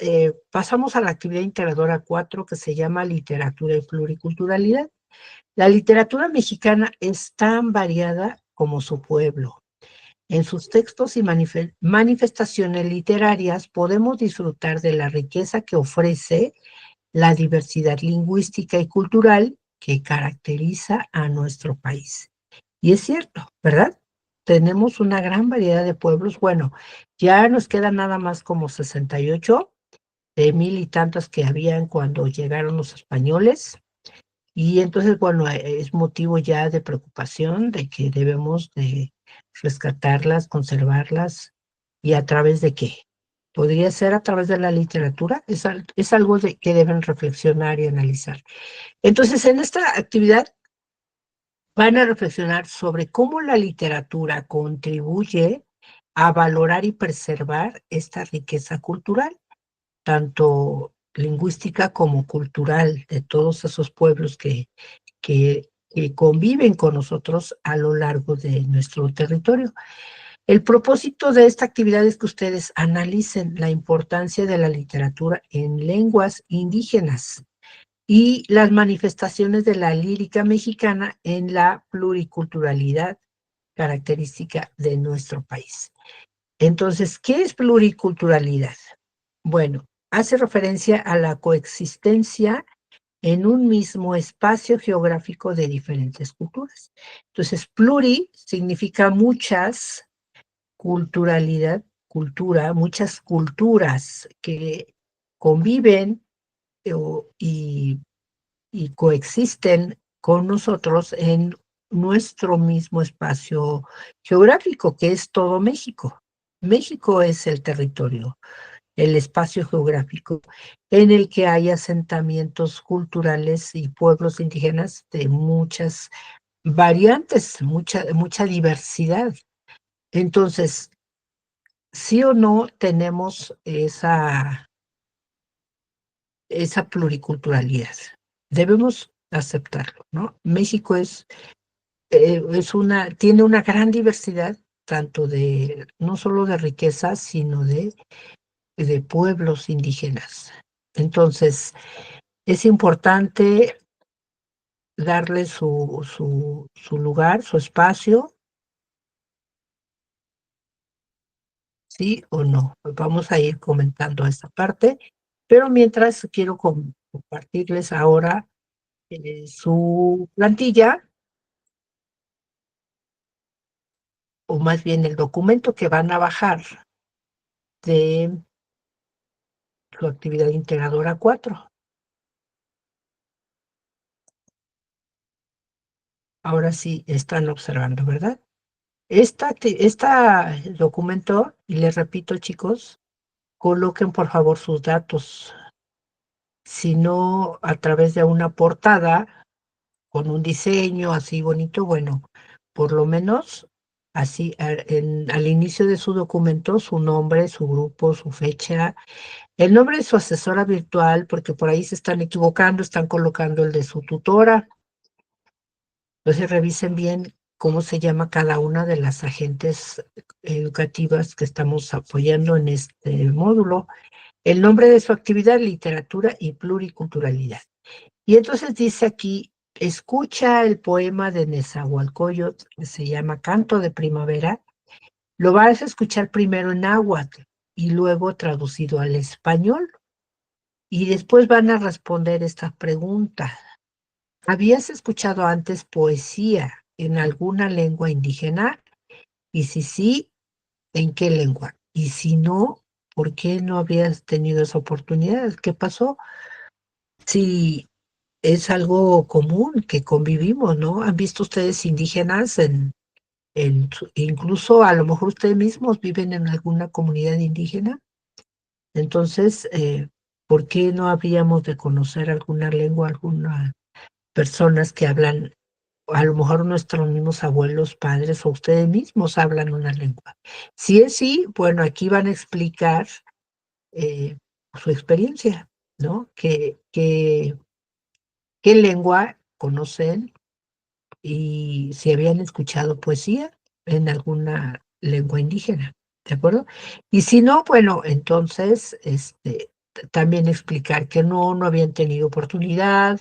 pasamos a la actividad integradora 4 que se llama literatura y pluriculturalidad. La literatura mexicana es tan variada como su pueblo. En sus textos y manifestaciones literarias podemos disfrutar de la riqueza que ofrece la diversidad lingüística y cultural que caracteriza a nuestro país. Y es cierto, ¿verdad? Tenemos una gran variedad de pueblos. Bueno, ya nos quedan nada más como 68 de mil y tantos que habían cuando llegaron los españoles. Y entonces, bueno, es motivo ya de preocupación de que debemos de rescatarlas, conservarlas. ¿Y a través de qué? ¿Podría ser a través de la literatura? Es algo que deben reflexionar y analizar. Entonces, en esta actividad van a reflexionar sobre cómo la literatura contribuye a valorar y preservar esta riqueza cultural, tanto lingüística como cultural, de todos esos pueblos que conviven con nosotros a lo largo de nuestro territorio. El propósito de esta actividad es que ustedes analicen la importancia de la literatura en lenguas indígenas y las manifestaciones de la lírica mexicana en la pluriculturalidad característica de nuestro país. Entonces, ¿qué es pluriculturalidad? Bueno, hace referencia a la coexistencia en un mismo espacio geográfico de diferentes culturas. Entonces, pluri significa muchas, culturalidad, cultura, muchas culturas que conviven y coexisten con nosotros en nuestro mismo espacio geográfico, que es todo México. México es el territorio, el espacio geográfico en el que hay asentamientos culturales y pueblos indígenas de muchas variantes, mucha diversidad. Entonces, sí o no tenemos esa pluriculturalidad. Debemos aceptarlo, ¿no? México tiene una gran diversidad, tanto no solo de riqueza, sino de pueblos indígenas. Entonces, es importante darle su lugar, su espacio, sí o no. Vamos a ir comentando esta parte, pero mientras quiero compartirles ahora su plantilla, o más bien el documento que van a bajar de su actividad integradora 4. Ahora sí están observando, ¿verdad? Esta documento, y les repito, chicos, coloquen por favor sus datos, si no a través de una portada con un diseño así bonito, bueno, por lo menos así al inicio de su documento, su nombre, su grupo, su fecha, el nombre de su asesora virtual, porque por ahí se están equivocando, están colocando el de su tutora. Entonces revisen bien cómo se llama cada una de las agentes educativas que estamos apoyando en este módulo. El nombre de su actividad, literatura y pluriculturalidad. Y entonces dice aquí, escucha el poema de Nezahualcóyotl, que se llama Canto de Primavera. Lo vas a escuchar primero en náhuatl y luego traducido al español. Y después van a responder esta pregunta. ¿Habías escuchado antes poesía en alguna lengua indígena? Y si sí, ¿en qué lengua? Y si no, ¿por qué no habías tenido esa oportunidad? ¿Qué pasó? Si es algo común que convivimos, ¿no? ¿Han visto ustedes indígenas incluso a lo mejor ustedes mismos viven en alguna comunidad indígena? Entonces, ¿Por qué no habríamos de conocer alguna lengua, algunas personas que hablan, a lo mejor nuestros mismos abuelos, padres o ustedes mismos hablan una lengua? Si es sí, bueno, aquí van a explicar eh, su experiencia, ¿no? ¿Qué lengua conocen y si habían escuchado poesía en alguna lengua indígena, ¿de acuerdo? Y si no, bueno, entonces, también explicar que no habían tenido oportunidad,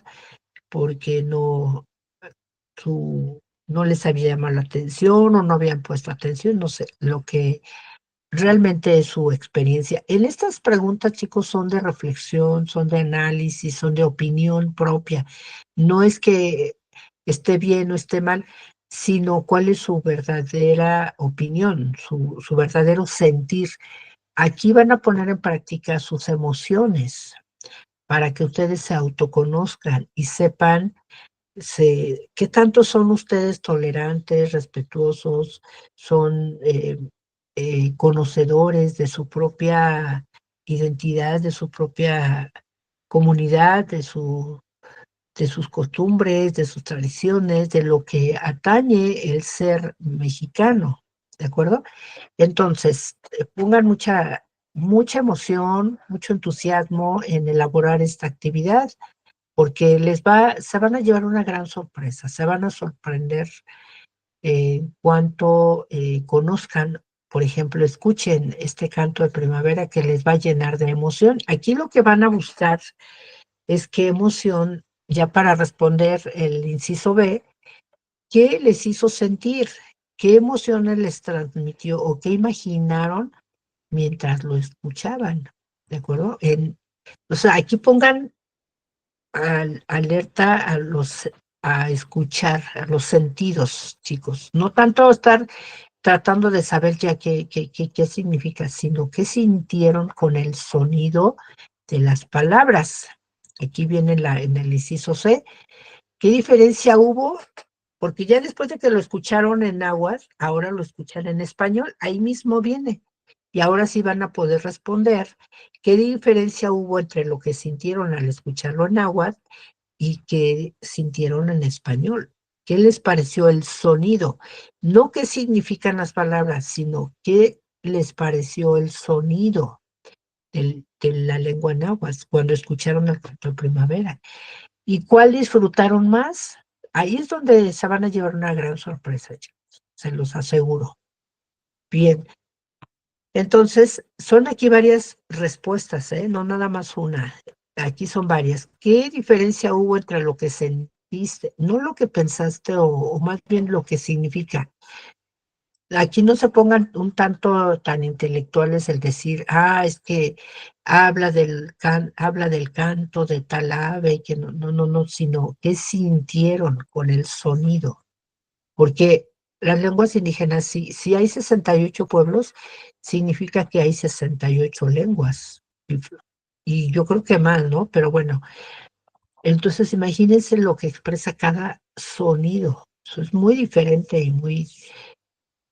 porque su no les había llamado la atención o no habían puesto atención, no sé, lo que realmente es su experiencia. En estas preguntas, chicos, son de reflexión, son de análisis, son de opinión propia. No es que esté bien o esté mal, sino cuál es su verdadera opinión, su verdadero sentir. Aquí van a poner en práctica sus emociones para que ustedes se autoconozcan y sepan qué tanto son ustedes tolerantes, respetuosos, son conocedores de su propia identidad, de su propia comunidad, de sus costumbres, de sus tradiciones, de lo que atañe el ser mexicano, ¿de acuerdo? Entonces, pongan mucha emoción, mucho entusiasmo en elaborar esta actividad porque se van a llevar una gran sorpresa, se van a sorprender en cuanto conozcan, por ejemplo, escuchen este canto de primavera que les va a llenar de emoción. Aquí lo que van a buscar es qué emoción, ya para responder el inciso B, qué les hizo sentir, qué emociones les transmitió o qué imaginaron mientras lo escuchaban, ¿de acuerdo? O sea, aquí pongan alerta a escuchar, a los sentidos, chicos. No tanto estar tratando de saber ya qué significa, sino qué sintieron con el sonido de las palabras. Aquí viene en el inciso C. ¿Qué diferencia hubo? Porque ya después de que lo escucharon en náhuatl, ahora lo escuchan en español, ahí mismo viene. Y ahora sí van a poder responder qué diferencia hubo entre lo que sintieron al escucharlo en náhuatl y qué sintieron en español. ¿Qué les pareció el sonido? No qué significan las palabras, sino qué les pareció el sonido de la lengua náhuatl cuando escucharon el canto de primavera. ¿Y cuál disfrutaron más? Ahí es donde se van a llevar una gran sorpresa, chicos, se los aseguro. Bien, entonces son aquí varias respuestas, ¿eh? No nada más una. Aquí son varias. ¿Qué diferencia hubo entre lo que sentiste, no lo que pensaste o más bien lo que significa? Aquí no se pongan un tanto tan intelectuales el decir, es que habla del canto de tal ave, y que no, sino qué sintieron con el sonido. Porque las lenguas indígenas, si hay 68 pueblos, significa que hay 68 lenguas. Y yo creo que más, ¿no? Pero bueno, entonces imagínense lo que expresa cada sonido. Eso es muy diferente y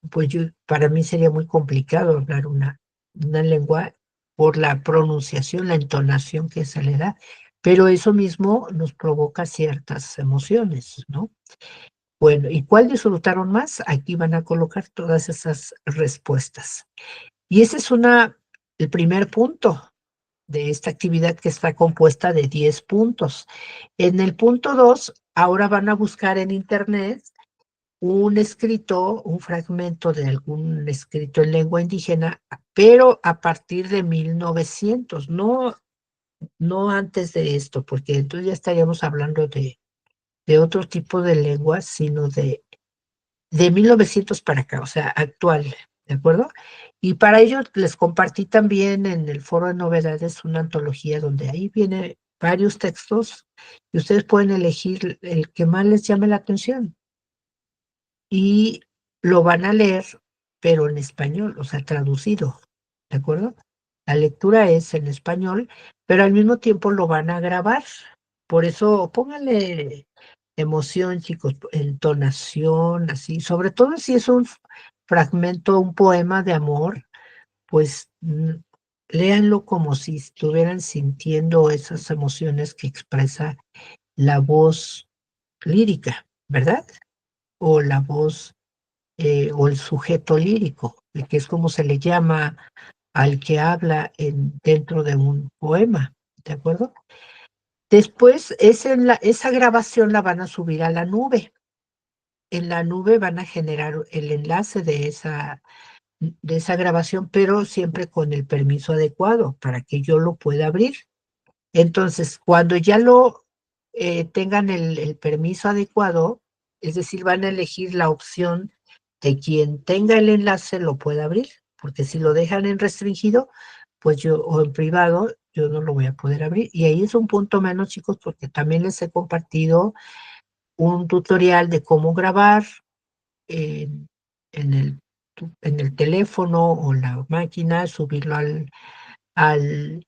pues para mí sería muy complicado hablar una lengua por la pronunciación, la entonación que se le da, pero eso mismo nos provoca ciertas emociones, ¿no? Bueno, ¿y cuál disfrutaron más? Aquí van a colocar todas esas respuestas. Y ese es el primer punto de esta actividad que está compuesta de 10 puntos. En el punto 2, ahora van a buscar en internet un escrito, un fragmento de algún escrito en lengua indígena, pero a partir de 1900, no antes de esto, porque entonces ya estaríamos hablando de otro tipo de lenguas, sino de 1900 para acá, o sea, actual, ¿de acuerdo? Y para ello les compartí también en el foro de novedades una antología donde ahí viene varios textos y ustedes pueden elegir el que más les llame la atención y lo van a leer, pero en español, o sea, traducido, ¿de acuerdo? La lectura es en español, pero al mismo tiempo lo van a grabar. Por eso pónganle emoción, chicos, entonación, así, sobre todo si es un fragmento, un poema de amor, pues léanlo como si estuvieran sintiendo esas emociones que expresa la voz lírica, ¿verdad? O la voz, o el sujeto lírico, que es como se le llama al que habla dentro de un poema, ¿de acuerdo? Después, esa grabación la van a subir a la nube. En la nube van a generar el enlace de esa grabación, pero siempre con el permiso adecuado para que yo lo pueda abrir. Entonces, cuando ya tengan el permiso adecuado, es decir, van a elegir la opción de quien tenga el enlace lo pueda abrir, porque si lo dejan en restringido, pues o en privado, yo no lo voy a poder abrir. Y ahí es un punto menos, chicos, porque también les he compartido un tutorial de cómo grabar en, en el, en el teléfono o la máquina, subirlo al, al,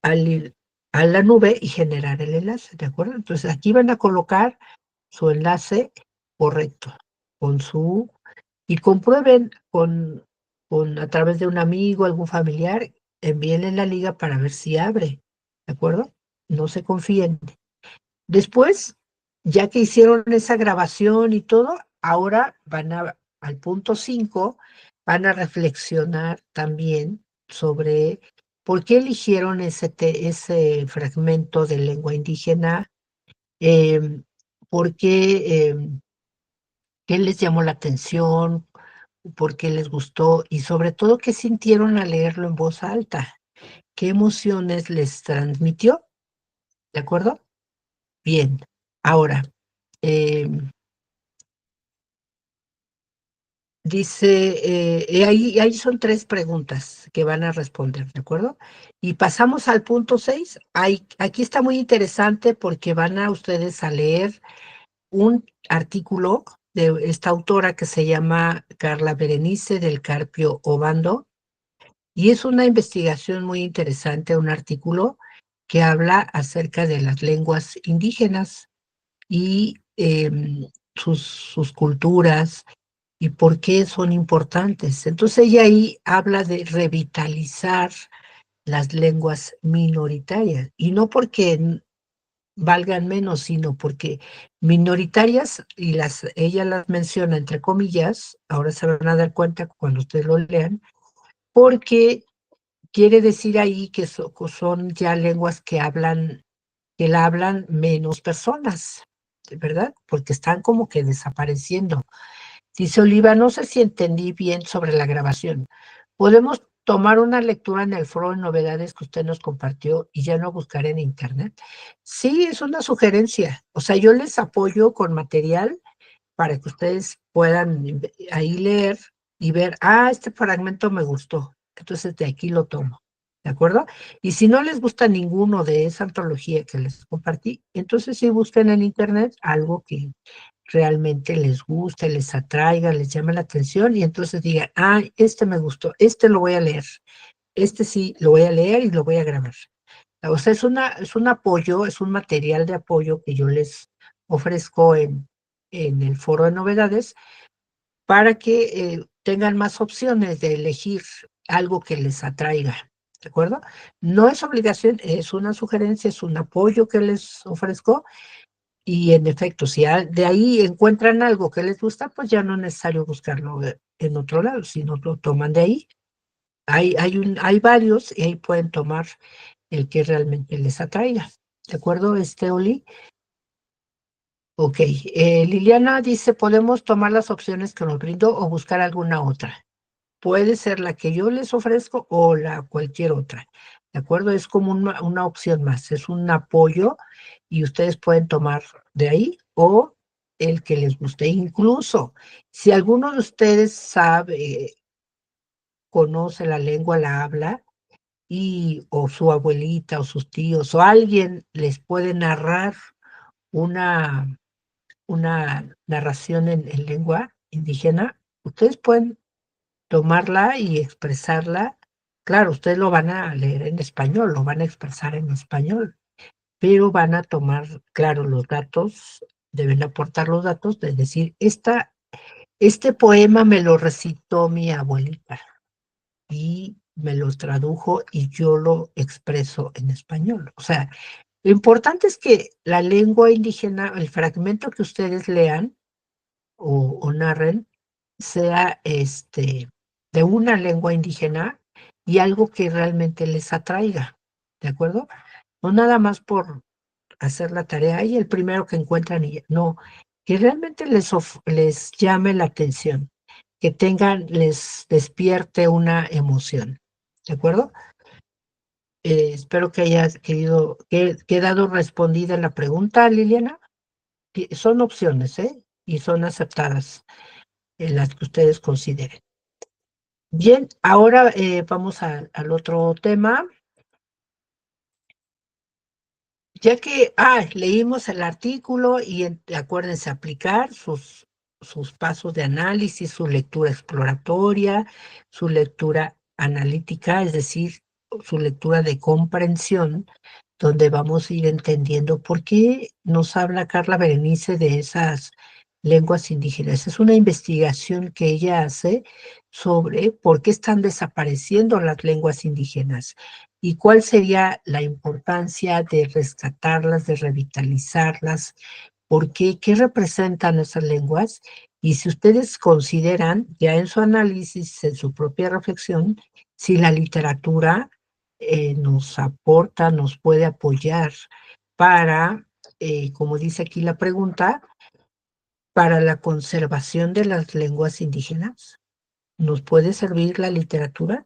a la nube y generar el enlace, ¿de acuerdo? Entonces aquí van a colocar su enlace correcto, y comprueben a través de un amigo, algún familiar, envíenle la liga para ver si abre, ¿de acuerdo? No se confíen. Después, ya que hicieron esa grabación y todo, ahora al punto 5, van a reflexionar también sobre por qué eligieron ese fragmento de lengua indígena, em, por qué les llamó la atención, por qué les gustó y sobre todo qué sintieron al leerlo en voz alta, qué emociones les transmitió, ¿de acuerdo? Bien, ahora, em, dice, ahí son 3 preguntas que van a responder, ¿de acuerdo? Y pasamos al punto 6. Aquí está muy interesante porque van a ustedes a leer un artículo de esta autora que se llama Carla Berenice del Carpio Obando, y es una investigación muy interesante, un artículo que habla acerca de las lenguas indígenas y sus culturas y por qué son importantes. Entonces ella ahí habla de revitalizar las lenguas minoritarias, y no porque valgan menos, sino porque minoritarias, y ella las menciona entre comillas, ahora se van a dar cuenta cuando ustedes lo lean, porque quiere decir ahí que son ya lenguas que la hablan menos personas, ¿verdad? Porque están como que desapareciendo. Dice Oliva, no sé si entendí bien sobre la grabación. ¿Podemos tomar una lectura en el foro de novedades que usted nos compartió y ya no buscar en internet? Sí, es una sugerencia. O sea, yo les apoyo con material para que ustedes puedan ahí leer y ver, este fragmento me gustó, entonces de aquí lo tomo, ¿de acuerdo? Y si no les gusta ninguno de esa antología que les compartí, entonces sí busquen en internet algo que realmente les guste, les atraiga, les llame la atención, y entonces digan, este me gustó, este lo voy a leer, este sí lo voy a leer y lo voy a grabar. O sea, es un apoyo, es un material de apoyo que yo les ofrezco en el foro de novedades para que tengan más opciones de elegir algo que les atraiga, ¿de acuerdo? No es obligación, es una sugerencia, es un apoyo que les ofrezco, y en efecto, si de ahí encuentran algo que les gusta, pues ya no es necesario buscarlo en otro lado, sino lo toman de ahí. Hay varios y ahí pueden tomar el que realmente les atraiga. ¿De acuerdo, Oli? Ok. Liliana dice, podemos tomar las opciones que nos brindó o buscar alguna otra. Puede ser la que yo les ofrezco o cualquier otra. ¿De acuerdo? Es como una opción más, es un apoyo y ustedes pueden tomar de ahí o el que les guste. Incluso, si alguno de ustedes sabe, conoce la lengua, la habla, o su abuelita o sus tíos o alguien les puede narrar una, una narración en lengua indígena, ustedes pueden tomarla y expresarla. Claro, ustedes lo van a leer en español, lo van a expresar en español, pero van a tomar, claro, los datos, deben aportar los datos de decir, este poema me lo recitó mi abuelita y me lo tradujo y yo lo expreso en español. O sea, lo importante es que la lengua indígena, el fragmento que ustedes lean o narren, sea de una lengua indígena y algo que realmente les atraiga, ¿de acuerdo? No nada más por hacer la tarea y el primero que encuentran y no, que realmente les llame la atención, que tengan, les despierte una emoción, ¿de acuerdo? Espero que hayas quedado respondida la pregunta, Liliana. Son opciones, ¿eh? Y son aceptadas en las que ustedes consideren. Bien, ahora vamos al otro tema. Ya que, leímos el artículo y acuérdense aplicar sus pasos de análisis, su lectura exploratoria, su lectura analítica, es decir, su lectura de comprensión, donde vamos a ir entendiendo por qué nos habla Carla Berenice de esas lenguas indígenas. Es una investigación que ella hace sobre por qué están desapareciendo las lenguas indígenas y cuál sería la importancia de rescatarlas, de revitalizarlas, por qué, qué representan esas lenguas. Y si ustedes consideran ya en su análisis, en su propia reflexión, si la literatura nos aporta, nos puede apoyar para, como dice aquí la pregunta, para la conservación de las lenguas indígenas. ¿Nos puede servir la literatura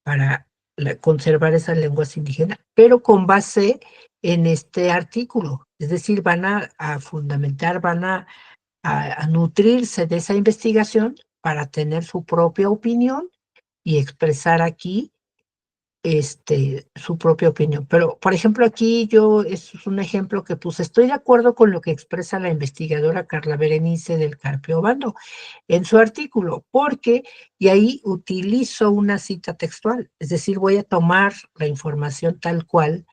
para conservar esas lenguas indígenas? Pero con base en este artículo. Es decir, van a fundamentar, van a nutrirse de esa investigación para tener su propia opinión y expresar aquí su propia opinión. Pero, por ejemplo, aquí es un ejemplo que puse, estoy de acuerdo con lo que expresa la investigadora Carla Berenice del Carpio Obando en su artículo, porque, y ahí utilizo una cita textual, es decir, voy a tomar la información tal cual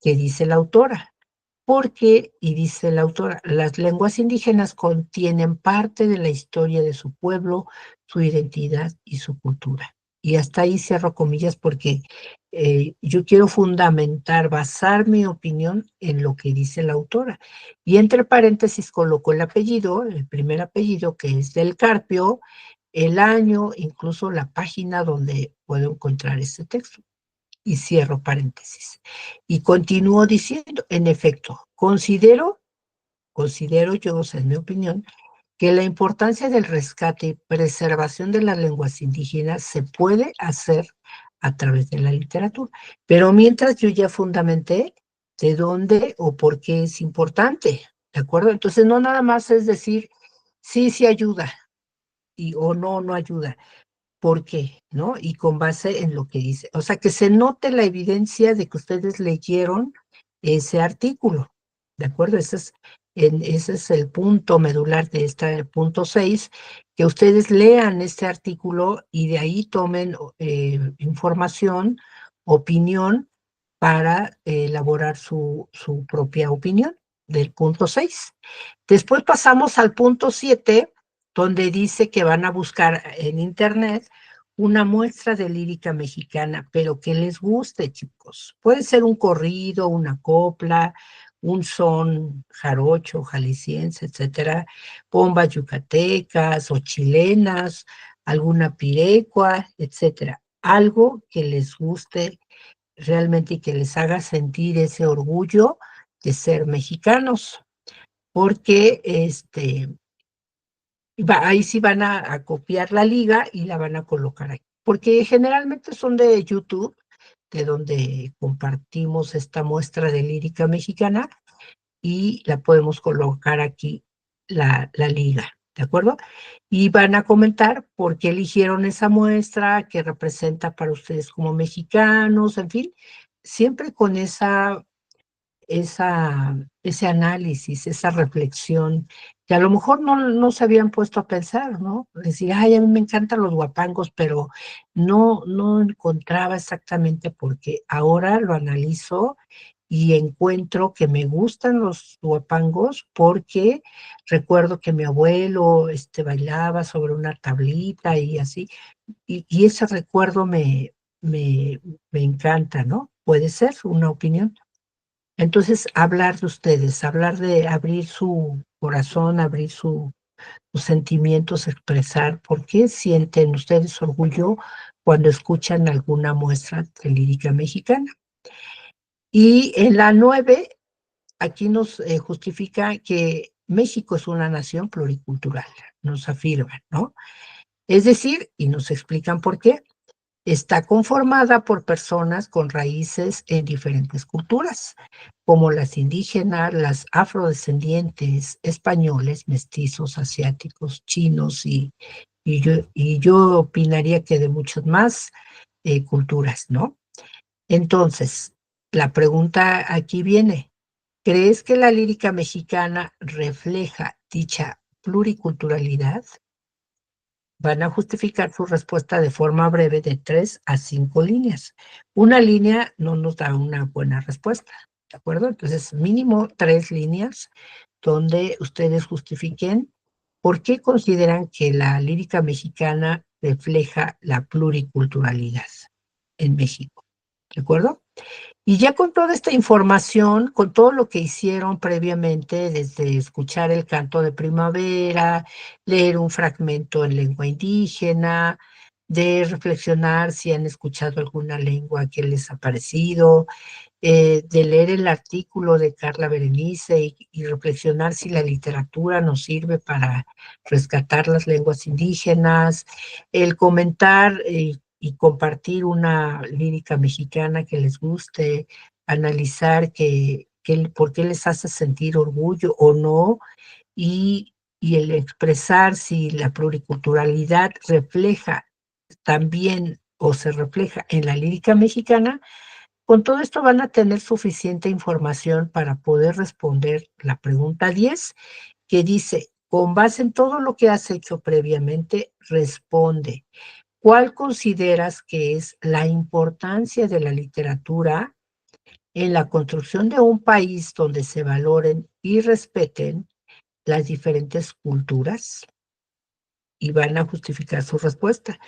que dice la autora. Porque, y dice la autora, las lenguas indígenas contienen parte de la historia de su pueblo, su identidad y su cultura. Y hasta ahí cierro comillas porque yo quiero fundamentar, basar mi opinión en lo que dice la autora. Y entre paréntesis coloco el apellido, el primer apellido que es del Carpio, el año, incluso la página donde puedo encontrar este texto y cierro paréntesis. Y continúo diciendo, en efecto, considero yo, o sea, en mi opinión, que la importancia del rescate y preservación de las lenguas indígenas se puede hacer a través de la literatura. Pero mientras yo ya fundamenté de dónde o por qué es importante, ¿de acuerdo? Entonces no nada más es decir, sí, sí ayuda y o no, no ayuda. ¿Por qué? ¿No? Y con base en lo que dice. O sea, que se note la evidencia de que ustedes leyeron ese artículo, ¿de acuerdo? Ese es el punto medular de el punto 6, que ustedes lean este artículo y de ahí tomen información, opinión, para elaborar su propia opinión del punto 6. Después pasamos al punto 7, donde dice que van a buscar en internet una muestra de lírica mexicana, pero que les guste, chicos. Puede ser un corrido, una copla, un son jarocho, jalisciense, etcétera, bombas yucatecas o chilenas, alguna pirecua, etcétera. Algo que les guste realmente y que les haga sentir ese orgullo de ser mexicanos, porque ahí sí van a copiar la liga y la van a colocar ahí. Porque generalmente son de YouTube, de donde compartimos esta muestra de lírica mexicana y la podemos colocar aquí, la liga, ¿de acuerdo? Y van a comentar por qué eligieron esa muestra, qué representa para ustedes como mexicanos, en fin, siempre con ese análisis, esa reflexión, que a lo mejor no se habían puesto a pensar, ¿no? Decir, ay, a mí me encantan los guapangos, pero no encontraba exactamente por qué. Ahora lo analizo y encuentro que me gustan los huapangos porque recuerdo que mi abuelo bailaba sobre una tablita y así, y ese recuerdo me, me encanta, ¿no? Puede ser una opinión. Entonces, hablar de ustedes, hablar de abrir su corazón, abrir sus sentimientos, expresar por qué sienten ustedes orgullo cuando escuchan alguna muestra de lírica mexicana. Y en la 9 aquí nos justifica que México es una nación pluricultural, nos afirman, ¿no? Es decir, y nos explican por qué, está conformada por personas con raíces en diferentes culturas, como las indígenas, las afrodescendientes, españoles, mestizos, asiáticos, chinos y yo opinaría que de muchas más culturas, ¿no? Entonces, la pregunta aquí viene, ¿crees que la lírica mexicana refleja dicha pluriculturalidad? Van a justificar su respuesta de forma breve de 3 a 5 líneas. Una línea no nos da una buena respuesta, ¿de acuerdo? Entonces, mínimo 3 líneas donde ustedes justifiquen por qué consideran que la lírica mexicana refleja la pluriculturalidad en México, ¿de acuerdo? Y ya con toda esta información, con todo lo que hicieron previamente, desde escuchar el canto de primavera, leer un fragmento en lengua indígena, de reflexionar si han escuchado alguna lengua que les ha parecido, de leer el artículo de Carla Berenice y reflexionar si la literatura nos sirve para rescatar las lenguas indígenas, el comentar y compartir una lírica mexicana que les guste, analizar por qué les hace sentir orgullo o no, y el expresar si la pluriculturalidad refleja también o se refleja en la lírica mexicana. Con todo esto van a tener suficiente información para poder responder la pregunta 10, que dice, con base en todo lo que has hecho previamente, responde, ¿cuál consideras que es la importancia de la literatura en la construcción de un país donde se valoren y respeten las diferentes culturas? Y van a justificar su respuesta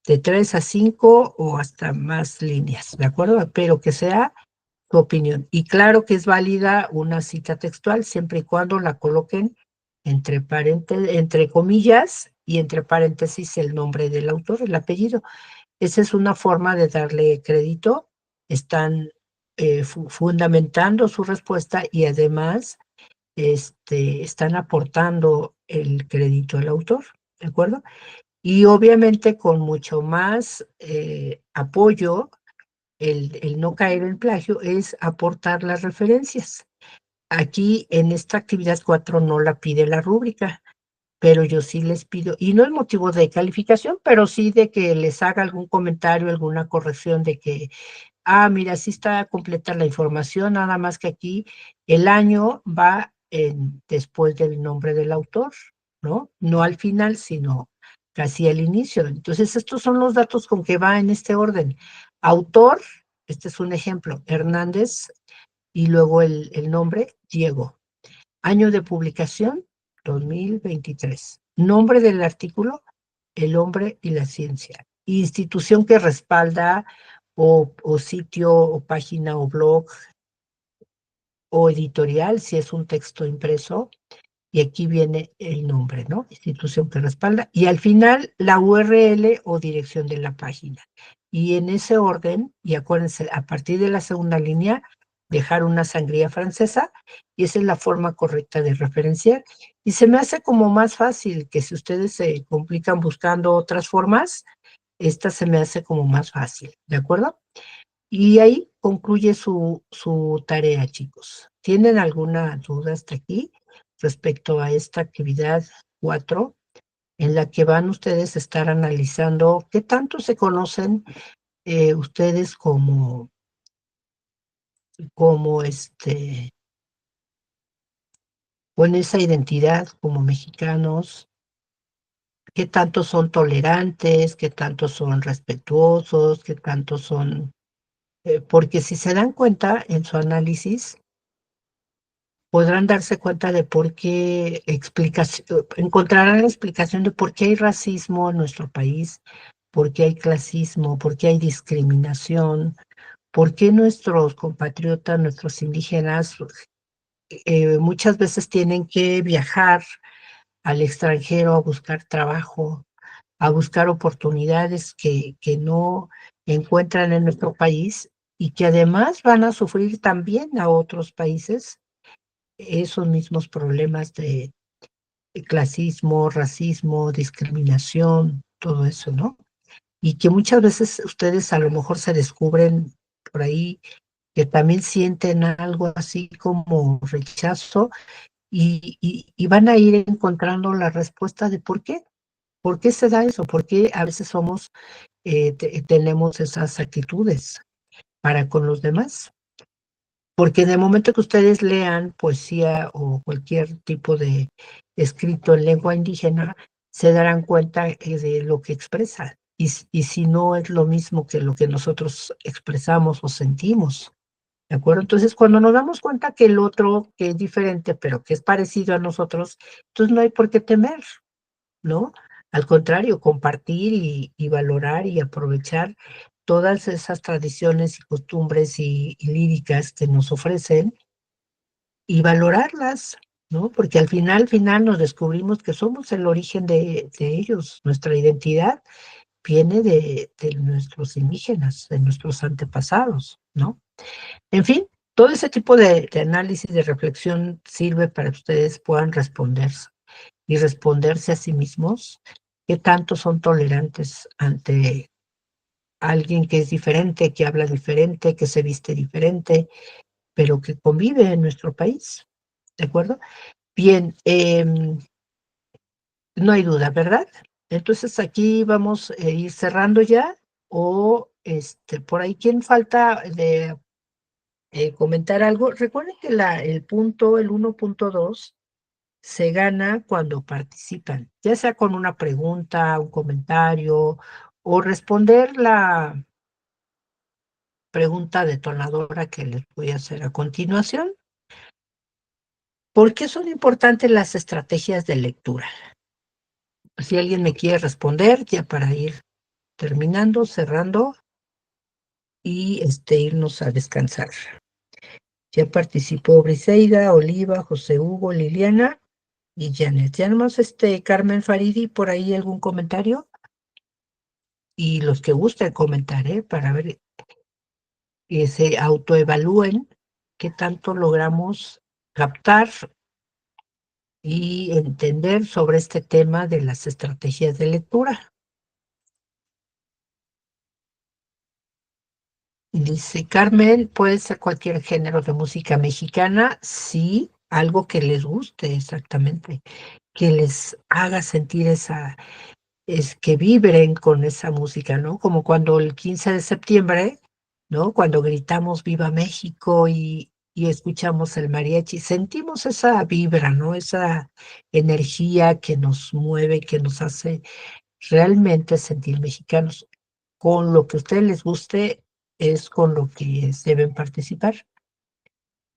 de 3 a 5 o hasta más líneas, ¿de acuerdo? Pero que sea tu opinión. Y claro que es válida una cita textual siempre y cuando la coloquen entre comillas y entre paréntesis el nombre del autor, el apellido. Esa es una forma de darle crédito. Están fundamentando su respuesta y además están aportando el crédito al autor, ¿de acuerdo? Y obviamente con mucho más apoyo el no caer en plagio es aportar las referencias. Aquí en esta actividad 4 no la pide la rúbrica, pero yo sí les pido, y no es motivo de calificación, pero sí de que les haga algún comentario, alguna corrección de que, mira, sí está completa la información, nada más que aquí el año va después del nombre del autor, ¿no? No al final, sino casi al inicio. Entonces, estos son los datos con que va en este orden. Autor, este es un ejemplo, Hernández, y luego el nombre, Diego. Año de publicación, 2023. Nombre del artículo, El hombre y la ciencia. Institución que respalda o sitio o página o blog o editorial, si es un texto impreso, y aquí viene el nombre, ¿no? Institución que respalda, y al final la URL o dirección de la página. Y en ese orden, y acuérdense, a partir de la segunda línea, dejar una sangría francesa, y esa es la forma correcta de referenciar. Y se me hace como más fácil que si ustedes se complican buscando otras formas, esta se me hace como más fácil, ¿de acuerdo? Y ahí concluye su tarea, chicos. ¿Tienen alguna duda hasta aquí respecto a esta actividad 4 en la que van ustedes a estar analizando qué tanto se conocen ustedes como con esa identidad como mexicanos? ¿Qué tanto son tolerantes? ¿Qué tanto son respetuosos? ¿Qué tanto son porque si se dan cuenta en su análisis, podrán darse cuenta de por qué encontrarán la explicación de por qué hay racismo en nuestro país, por qué hay clasismo, por qué hay discriminación, por qué nuestros compatriotas, nuestros indígenas, muchas veces tienen que viajar al extranjero a buscar trabajo, a buscar oportunidades que no encuentran en nuestro país y que además van a sufrir también a otros países esos mismos problemas de clasismo, racismo, discriminación, todo eso, ¿no? Y que muchas veces ustedes a lo mejor se descubren por ahí que también sienten algo así como rechazo y van a ir encontrando la respuesta de por qué se da eso, por qué a veces tenemos esas actitudes para con los demás. Porque en el momento que ustedes lean poesía o cualquier tipo de escrito en lengua indígena, se darán cuenta de lo que expresa. Y si no es lo mismo que lo que nosotros expresamos o sentimos, ¿de acuerdo? Entonces, cuando nos damos cuenta que el otro, que es diferente, pero que es parecido a nosotros, entonces no hay por qué temer, ¿no? Al contrario, compartir y valorar y aprovechar todas esas tradiciones y costumbres y líricas que nos ofrecen y valorarlas, ¿no? Porque al final nos descubrimos que somos el origen de ellos. Nuestra identidad viene de nuestros indígenas, de nuestros antepasados, ¿no? En fin, todo ese tipo de análisis, de reflexión sirve para que ustedes puedan responderse y responderse a sí mismos qué tanto son tolerantes ante alguien que es diferente, que habla diferente, que se viste diferente, pero que convive en nuestro país, ¿de acuerdo? Bien, no hay duda, ¿verdad? Entonces aquí vamos a ir cerrando ya, o por ahí, ¿quién falta de comentar algo? Recuerden que el 1.2, se gana cuando participan, ya sea con una pregunta, un comentario, o responder la pregunta detonadora que les voy a hacer a continuación. ¿Por qué son importantes las estrategias de lectura? Si alguien me quiere responder, ya para ir terminando, cerrando y irnos a descansar. Ya participó Briseida, Oliva, José Hugo, Liliana y Janet. Ya nomás Carmen Faridi, por ahí algún comentario. Y los que gusten comentar, para ver que se autoevalúen qué tanto logramos captar y entender sobre este tema de las estrategias de lectura. Dice Carmen, puede ser cualquier género de música mexicana, sí, algo que les guste exactamente, que les haga sentir que vibren con esa música, ¿no? Como cuando el 15 de septiembre, ¿no? Cuando gritamos Viva México y escuchamos el mariachi, sentimos esa vibra, ¿no? Esa energía que nos mueve, que nos hace realmente sentir mexicanos. Con lo que a ustedes les guste es con lo que deben participar.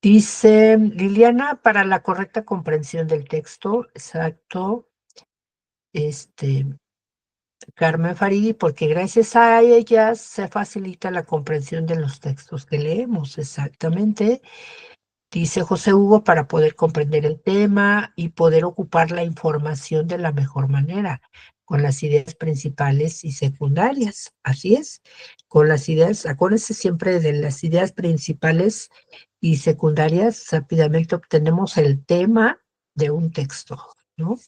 Dice Liliana, para la correcta comprensión del texto, exacto, Carmen Faridi, porque gracias a ellas se facilita la comprensión de los textos que leemos, exactamente. Dice José Hugo, para poder comprender el tema y poder ocupar la información de la mejor manera, con las ideas principales y secundarias. Así es, con las ideas, acuérdense siempre de las ideas principales y secundarias, rápidamente obtenemos el tema de un texto, ¿no?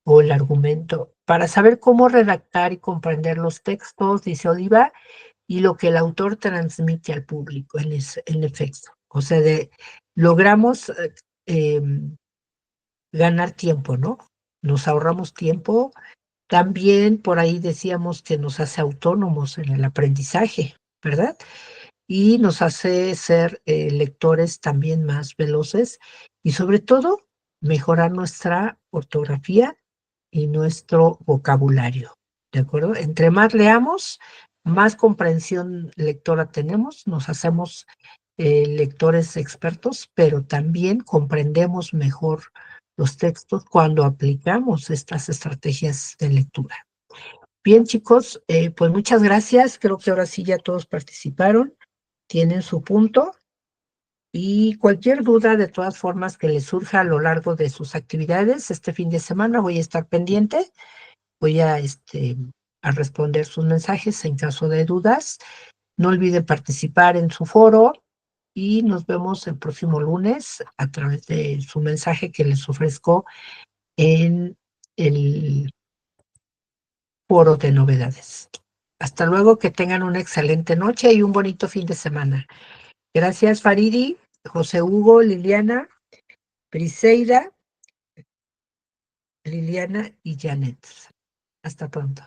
O el argumento. Para saber cómo redactar y comprender los textos, dice Oliva, y lo que el autor transmite al público, en efecto. O sea, logramos ganar tiempo, ¿no? Nos ahorramos tiempo. También por ahí decíamos que nos hace autónomos en el aprendizaje, ¿verdad? Y nos hace ser lectores también más veloces y sobre todo mejorar nuestra ortografía y nuestro vocabulario, ¿de acuerdo? Entre más leamos, más comprensión lectora tenemos, nos hacemos lectores expertos, pero también comprendemos mejor los textos cuando aplicamos estas estrategias de lectura. Bien, chicos, pues muchas gracias. Creo que ahora sí ya todos participaron, tienen su punto. Y cualquier duda, de todas formas, que les surja a lo largo de sus actividades, este fin de semana voy a estar pendiente, voy a responder sus mensajes en caso de dudas. No olviden participar en su foro y nos vemos el próximo lunes a través de su mensaje que les ofrezco en el foro de novedades. Hasta luego, que tengan una excelente noche y un bonito fin de semana. Gracias, Faridi, José Hugo, Liliana, Briseida, Liliana y Janet. Hasta pronto.